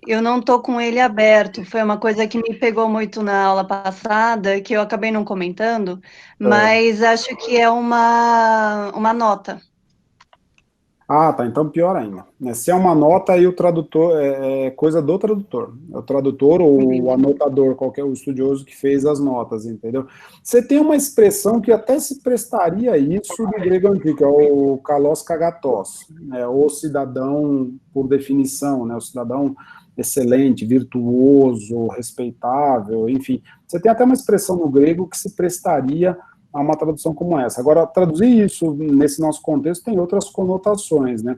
Eu não estou com ele aberto, foi uma coisa que me pegou muito na aula passada, que eu acabei não comentando, mas acho que é uma nota. Ah, tá, então pior ainda. Se é uma nota, aí o tradutor, é coisa do tradutor. É o tradutor ou o anotador, qualquer o estudioso que fez as notas, entendeu? Você tem uma expressão que até se prestaria a isso do grego antigo, que é o kalos kagatos, né, o cidadão por definição, né, o cidadão excelente, virtuoso, respeitável, enfim. Você tem até uma expressão no grego que se prestaria a uma tradução como essa. Agora, traduzir isso nesse nosso contexto tem outras conotações, né?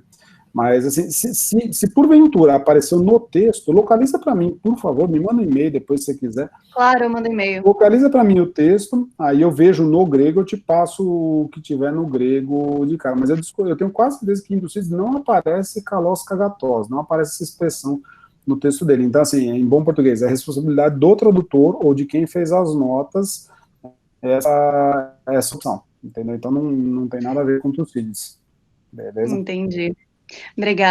Mas, assim, se porventura apareceu no texto, localiza para mim, por favor, me manda um e-mail depois se você quiser. Claro, eu mando e-mail. Localiza para mim o texto, aí eu vejo no grego, eu te passo o que tiver no grego de cara. Mas eu tenho quase certeza que em Tucídides não aparece kalos kagatos, não aparece essa expressão no texto dele. Então, assim, em bom português, é a responsabilidade do tradutor ou de quem fez as notas essa opção, entendeu? Então não tem nada a ver com Tucídides, beleza? Entendi. Obrigada.